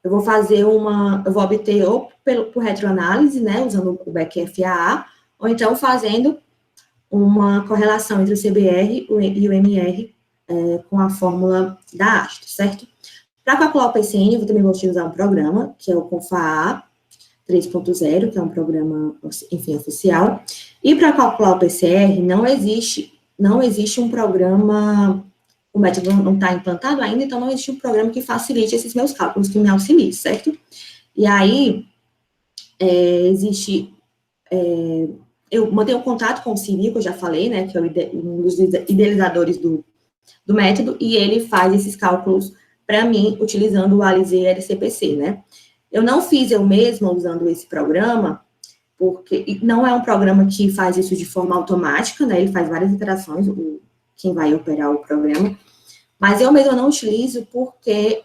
eu vou obter ou por retroanálise, né, usando o BEC-FAA, ou então fazendo uma correlação entre o CBR e o MR com a fórmula da ASTO, certo? Para calcular o PCN, eu também vou utilizar um programa, que é o CONFAA 3.0, que é um programa, enfim, oficial. E para calcular o PCR, não existe um programa, o método não está implantado ainda, então não existe um programa que facilite esses meus cálculos, que me auxilie, certo? E aí, existe eu mantenho contato com o Siri, que eu já falei, né, que é um dos idealizadores do método, e ele faz esses cálculos para mim, utilizando o ALICE LCPC, né. Eu não fiz eu mesma usando esse programa, porque não é um programa que faz isso de forma automática, né, ele faz várias iterações, quem vai operar o programa, mas eu mesma não utilizo porque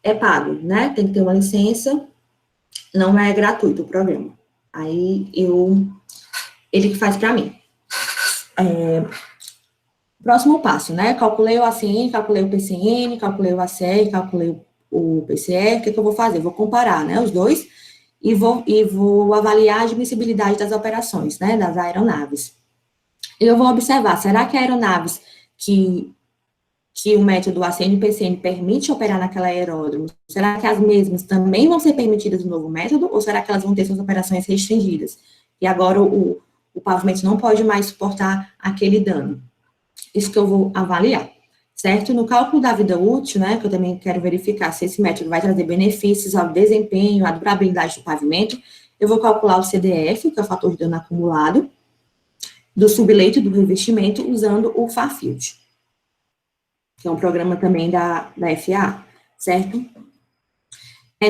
é pago, né, tem que ter uma licença, não é gratuito o programa. Aí, ele que faz para mim. Próximo passo, né, calculei o ACN, calculei o PCN, calculei o ACR, calculei o PCR, o que eu vou fazer? Vou comparar, né, os dois, e vou avaliar a admissibilidade das operações, né, das aeronaves. Eu vou observar, será que aeronaves que o método ACN e PCN permite operar naquela aeródromo, será que as mesmas também vão ser permitidas no novo método, ou será que elas vão ter suas operações restringidas? E agora o pavimento não pode mais suportar aquele dano. Isso que eu vou avaliar, certo? No cálculo da vida útil, né, que eu também quero verificar se esse método vai trazer benefícios ao desempenho, à durabilidade do pavimento, eu vou calcular o CDF, que é o fator de dano acumulado, do subleito e do revestimento, usando o FAFILD, que é um programa também da FAA, certo?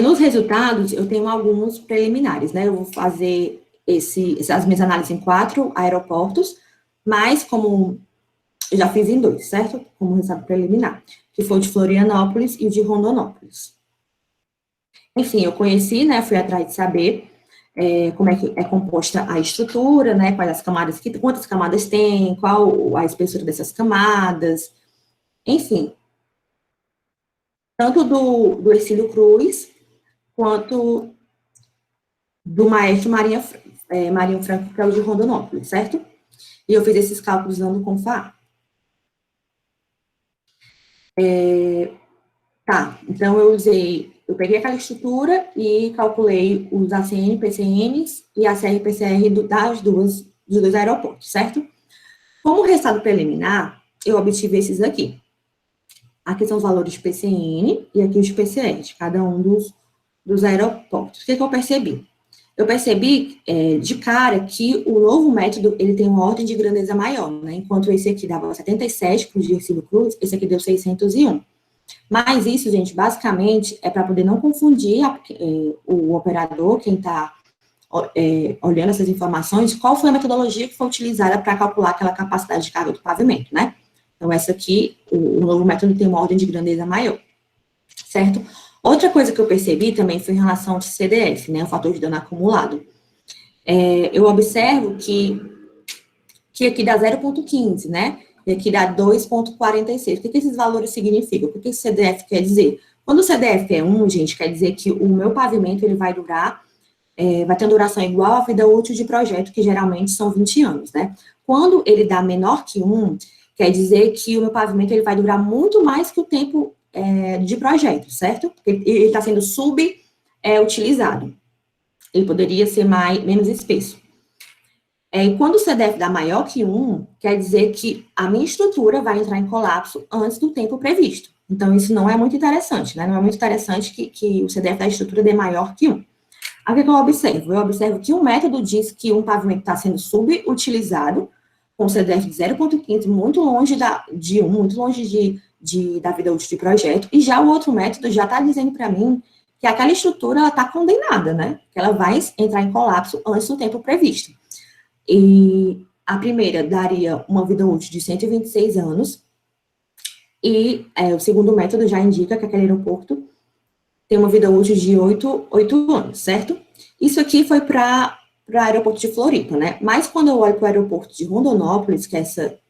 Nos resultados, eu tenho alguns preliminares, né? Eu vou fazer as minhas análises em 4 aeroportos, mas como eu já fiz em 2, certo? Como resultado preliminar, que foi o de Florianópolis e o de Rondonópolis. Enfim, eu conheci, né? Fui atrás de saber como é que é composta a estrutura, né? Quais as camadas, quantas camadas tem, qual a espessura dessas camadas, enfim, tanto do Hercílio Cruz, quanto do Maestro Marinho Franco, que é o de Rondonópolis, certo? E eu fiz esses cálculos usando o CONFA. Tá, então eu peguei aquela estrutura e calculei os ACN, PCNs e ACR e PCR dos dois aeroportos, certo? Como resultado preliminar, eu obtive esses aqui. Aqui são os valores de PCN e aqui os de PCR, de cada um dos aeroportos. O que eu percebi? Eu percebi, de cara, que o novo método, ele tem uma ordem de grandeza maior, né? Enquanto esse aqui dava 77 para o de Hercílio Cruz, esse aqui deu 601. Mas isso, gente, basicamente, é para poder não confundir o operador, quem está olhando essas informações, qual foi a metodologia que foi utilizada para calcular aquela capacidade de carga do pavimento, né? Então, essa aqui, o novo método tem uma ordem de grandeza maior, certo? Outra coisa que eu percebi também foi em relação ao CDF, né, o fator de dano acumulado. Eu observo que aqui dá 0,15, né, e aqui dá 2,46. O que esses valores significam? O que esse CDF quer dizer? Quando o CDF é 1, gente, quer dizer que o meu pavimento, ele vai durar, vai ter uma duração igual à vida útil de projeto, que geralmente são 20 anos, né? Quando ele dá menor que 1, quer dizer que o meu pavimento, ele vai durar muito mais que o tempo de projeto, certo? Porque ele está sendo subutilizado. Ele poderia ser menos espesso. E quando o CDF dá maior que 1, quer dizer que a minha estrutura vai entrar em colapso antes do tempo previsto. Então, isso não é muito interessante, né? Não é muito interessante que o CDF da estrutura dê maior que 1. Aí, o que eu observo? Eu observo que o método diz que um pavimento está sendo subutilizado, com o CDF de 0,15, muito longe de 1, muito longe da vida útil de projeto, e já o outro método já está dizendo para mim que aquela estrutura está condenada, né? Que ela vai entrar em colapso antes do tempo previsto. E a primeira daria uma vida útil de 126 anos, e o segundo método já indica que aquele aeroporto tem uma vida útil de 8 anos, certo? Isso aqui foi para o aeroporto de Floripa, né? Mas quando eu olho para o aeroporto de Rondonópolis, que é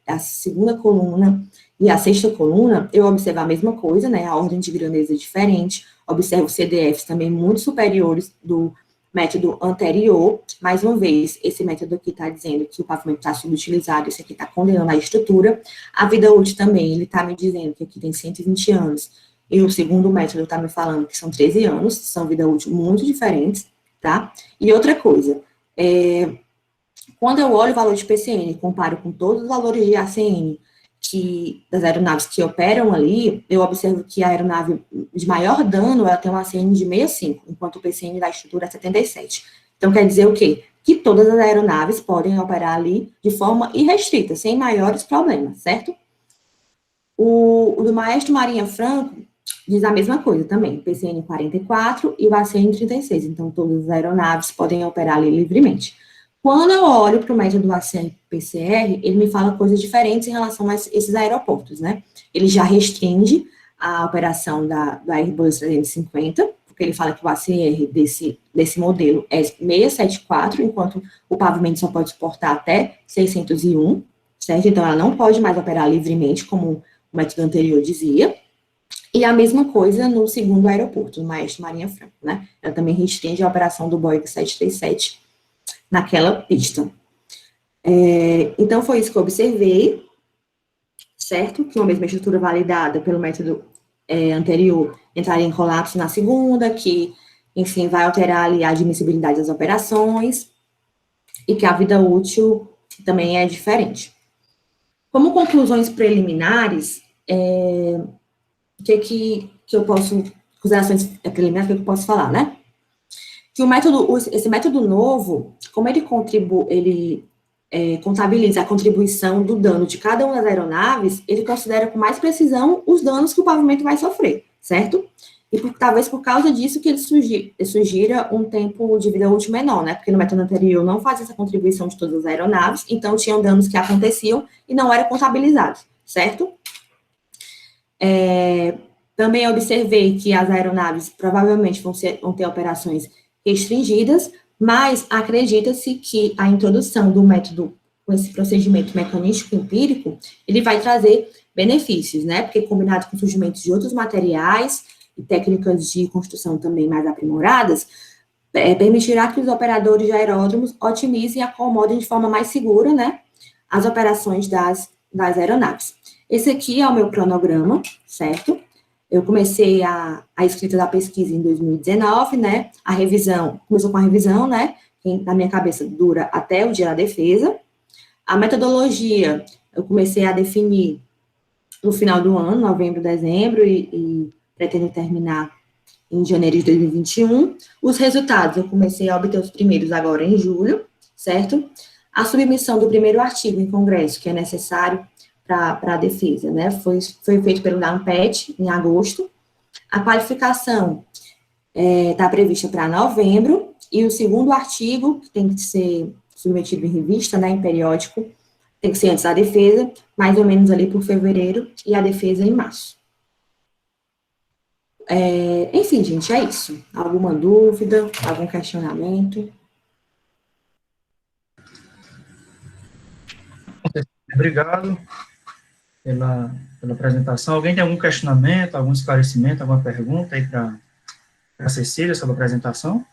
a segunda coluna e a sexta coluna, eu observo a mesma coisa, né? A ordem de grandeza é diferente, observo CDFs também muito superiores do método anterior. Mais uma vez, esse método aqui está dizendo que o pavimento está subutilizado, esse aqui está condenando a estrutura. A vida útil também, ele está me dizendo que aqui tem 120 anos, e o segundo método está me falando que são 13 anos, são vida útil muito diferentes, tá? E outra coisa, quando eu olho o valor de PCN e comparo com todos os valores de ACN das aeronaves que operam ali, eu observo que a aeronave de maior dano, ela tem uma ACN de 65, enquanto o PCN da estrutura é 77. Então, quer dizer o quê? que todas as aeronaves podem operar ali de forma irrestrita, sem maiores problemas, certo? O do Maestro Marinha Franco diz a mesma coisa também, PCN 44 e o ACN 36, então todas as aeronaves podem operar ali livremente. Quando eu olho para o método ACR-PCR, ele me fala coisas diferentes em relação a esses aeroportos, né? Ele já restringe a operação da Airbus 350, porque ele fala que o ACR desse modelo é 674, enquanto o pavimento só pode suportar até 601, certo? Então, ela não pode mais operar livremente, como o método anterior dizia. E a mesma coisa no segundo aeroporto, no Maestro Marinha Franco, né? Ela também restringe a operação do Boeing 737 naquela pista. Então, foi isso que eu observei, certo? Que uma mesma estrutura validada pelo método anterior entraria em colapso na segunda, que, enfim, vai alterar ali a admissibilidade das operações, e que a vida útil também é diferente. Como conclusões preliminares, o que eu posso, considerações preliminares, o que eu posso falar, né? Que esse método novo, como ele contabiliza a contribuição do dano de cada uma das aeronaves, ele considera com mais precisão os danos que o pavimento vai sofrer, certo? E talvez por causa disso que ele sugira um tempo de vida útil menor, né? Porque no método anterior não fazia essa contribuição de todas as aeronaves, então tinham danos que aconteciam e não eram contabilizados, certo? Também observei que as aeronaves provavelmente vão ter operações restringidas, mas acredita-se que a introdução do método, com esse procedimento mecanístico empírico, ele vai trazer benefícios, né? Porque combinado com o surgimento de outros materiais e técnicas de construção também mais aprimoradas, permitirá que os operadores de aeródromos otimizem e acomodem de forma mais segura, né, as operações das aeronaves. Esse aqui é o meu cronograma, certo? Eu comecei a escrita da pesquisa em 2019, né? A revisão, começou com a revisão, né? Que na minha cabeça dura até o dia da defesa. A metodologia, eu comecei a definir no final do ano, novembro, dezembro, e pretendo terminar em janeiro de 2021. Os resultados, eu comecei a obter os primeiros agora em julho, certo? A submissão do primeiro artigo em congresso, que é necessário para a defesa, né? Foi feito pelo NAMPET em agosto. A qualificação está prevista para novembro, e o segundo artigo, que tem que ser submetido em revista, né, em periódico, tem que ser antes da defesa, mais ou menos ali por fevereiro, e a defesa em março. Enfim, gente, é isso. Alguma dúvida, algum questionamento? Obrigado pela apresentação. Alguém tem algum questionamento, algum esclarecimento, alguma pergunta aí para a Cecília sobre a apresentação?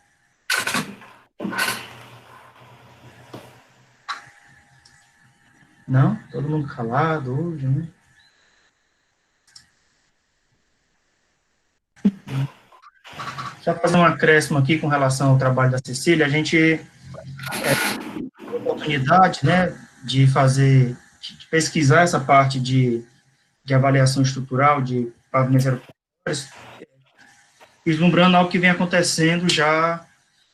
Não? Todo mundo calado hoje, né? Só fazer um acréscimo aqui com relação ao trabalho da Cecília, a gente tem a oportunidade, né, de pesquisar essa parte de avaliação estrutural de pavimentos aeroportuários, vislumbrando algo que vem acontecendo já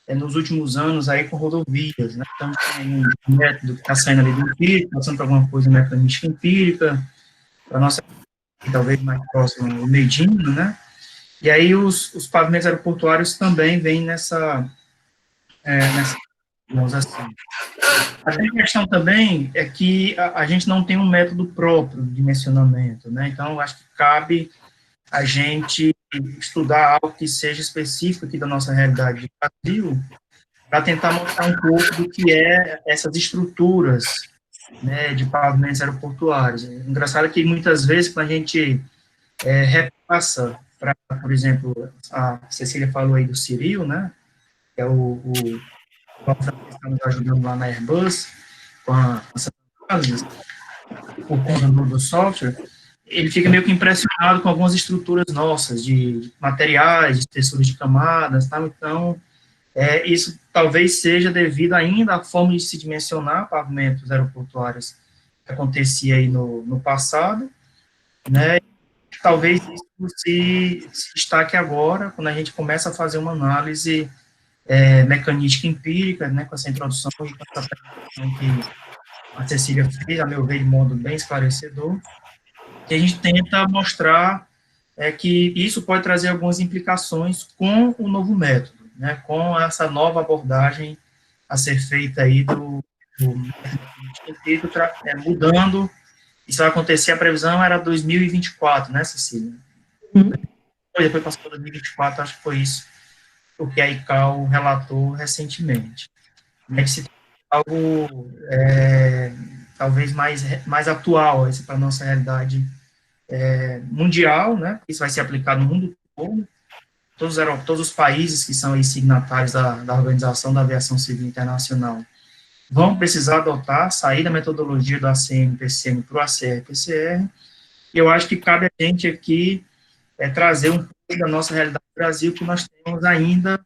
nos últimos anos aí com rodovias, né? Então, tem um método que está saindo ali do empírico, passando para alguma coisa mecanística empírica, para a nossa, talvez mais próxima, o medino, né? E aí os pavimentos aeroportuários também vêm nessa vamos assim. A questão também é que a gente não tem um método próprio de dimensionamento, né? Então, acho que cabe a gente estudar algo que seja específico aqui da nossa realidade de Brasil, para tentar mostrar um pouco do que é essas estruturas, né, de pavimentos aeroportuários. Engraçado que muitas vezes, quando a gente repassa para, por exemplo, a Cecília falou aí do Cyril, né, que é o que está nos ajudando lá na Airbus, com as análises, por conta do software, ele fica meio que impressionado com algumas estruturas nossas, de materiais, de texturas de camadas, tá? Então, isso talvez seja devido ainda à forma de se dimensionar pavimentos aeroportuários que acontecia aí no passado, né? Talvez isso se destaque agora, quando a gente começa a fazer uma análise mecanística empírica, né, com essa introdução e com essa apresentação que a Cecília fez, a meu ver, de modo bem esclarecedor, que a gente tenta mostrar que isso pode trazer algumas implicações com o novo método, né, com essa nova abordagem a ser feita aí do empírico, mudando. Isso vai acontecer, a previsão era 2024, né, Cecília? Depois passou 2024, acho que foi isso o que a ICAO relatou recentemente. Que se algo talvez mais atual para a nossa realidade mundial, né? Isso vai ser aplicado no mundo todo. Todos os países que são aí signatários da Organização da Aviação Civil Internacional vão precisar sair da metodologia do ACM-PCM para o ACR-PCR. E eu acho que cabe a gente aqui trazer um pouco da nossa realidade do Brasil, que nós temos ainda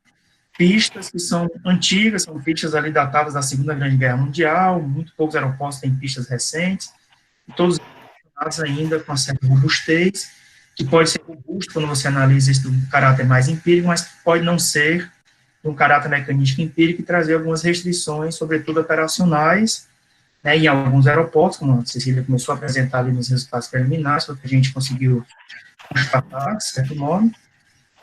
pistas que são antigas, são pistas ali datadas da Segunda Grande Guerra Mundial, muito poucos aeroportos têm pistas recentes, e todos ainda com uma certa robustez, que pode ser robusto quando você analisa isso de um caráter mais empírico, mas pode não ser de um caráter mecanístico empírico e trazer algumas restrições, sobretudo operacionais, né, em alguns aeroportos, como a Cecília começou a apresentar ali nos resultados preliminares, que a gente conseguiu constatar, de certo modo,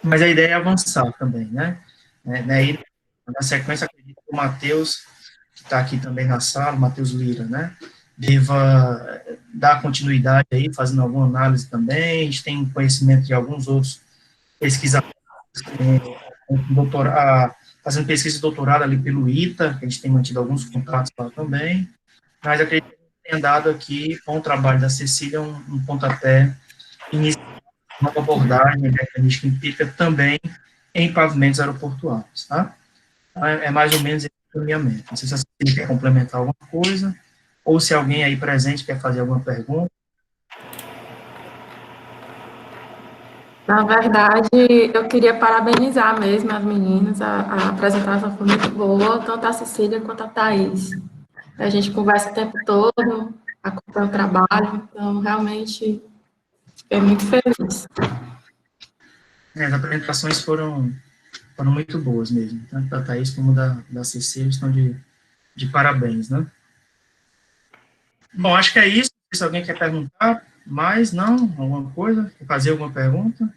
mas a ideia é avançar também, né? E na sequência, acredito que o Matheus, que está aqui também na sala, o Matheus Lira, né, deva dar continuidade aí, fazendo alguma análise também. A gente tem conhecimento de alguns outros pesquisadores, fazendo pesquisa de doutorado ali pelo ITA, que a gente tem mantido alguns contatos lá também, mas acredito que tenha dado aqui, com o trabalho da Cecília, um pontapé inicial, uma abordagem mecanística empírica também em pavimentos aeroportuários, tá? Então, é mais ou menos esse caminhamento. Não sei se a Cecília quer complementar alguma coisa, ou se alguém aí presente quer fazer alguma pergunta. Na verdade, eu queria parabenizar mesmo as meninas, a apresentação foi muito boa, tanto a Cecília quanto a Thaís. A gente conversa o tempo todo, acompanha o trabalho, então realmente fiquei muito feliz. As apresentações foram muito boas mesmo, tanto da Thaís como da Cecília, estão de parabéns, né? Bom, acho que é isso. Se alguém quer perguntar mais, não, alguma coisa, quer fazer alguma pergunta?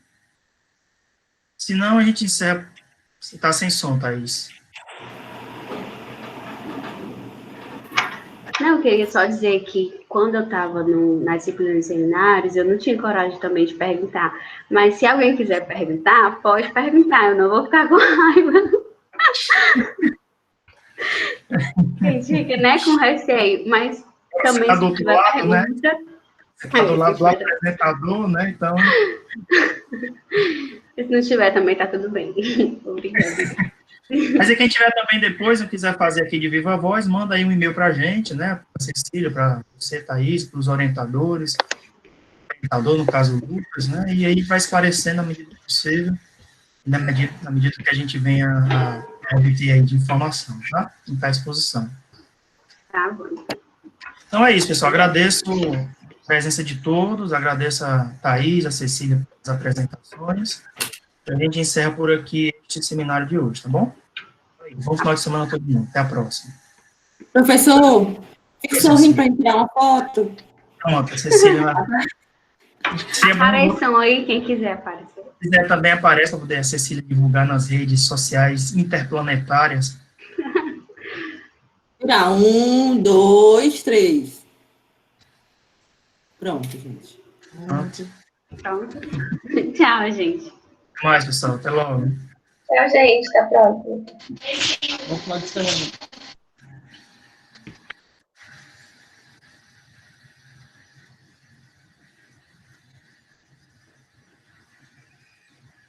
Se não, a gente encerra. Você está sem som, Thaís. Não, eu queria só dizer que quando eu estava nas disciplinas de seminários, eu não tinha coragem também de perguntar. Mas se alguém quiser perguntar, pode perguntar, eu não vou ficar com raiva. Gente, fica, né, com receio, mas também se tiver pergunta... Né? Você está do lado do apresentador, né, então... Se não tiver também, tá tudo bem. Obrigada. Mas e quem tiver também depois, não quiser fazer aqui de viva voz, manda aí um e-mail para a gente, né, para a Cecília, para você, Thaís, para os orientadores, orientador, no caso, o Lucas, né, e aí vai esclarecendo na medida do possível, na medida que a gente venha a obter aí de informação, tá? Está à disposição. Tá bom. Então é isso, pessoal. Agradeço a presença de todos, agradeço a Thaís, a Cecília pelas apresentações. A gente encerra por aqui este seminário de hoje, tá bom? Bom final de semana a todo mundo. Até a próxima. Professor, fique sorrindo para tirar uma foto. Pronto, a Cecília. Apareçam aí, quem quiser aparecer. Se quiser também aparece para poder a Cecília divulgar nas redes sociais interplanetárias. 1, 2, 3. Pronto, gente. Pronto. Tchau, gente. Até mais, pessoal. Até logo. Tchau, gente. Até a próxima. Bom final de semana.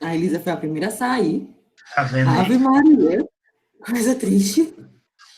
A Elisa foi a primeira a sair. Tá vendo aí? Ave Maria. Coisa triste.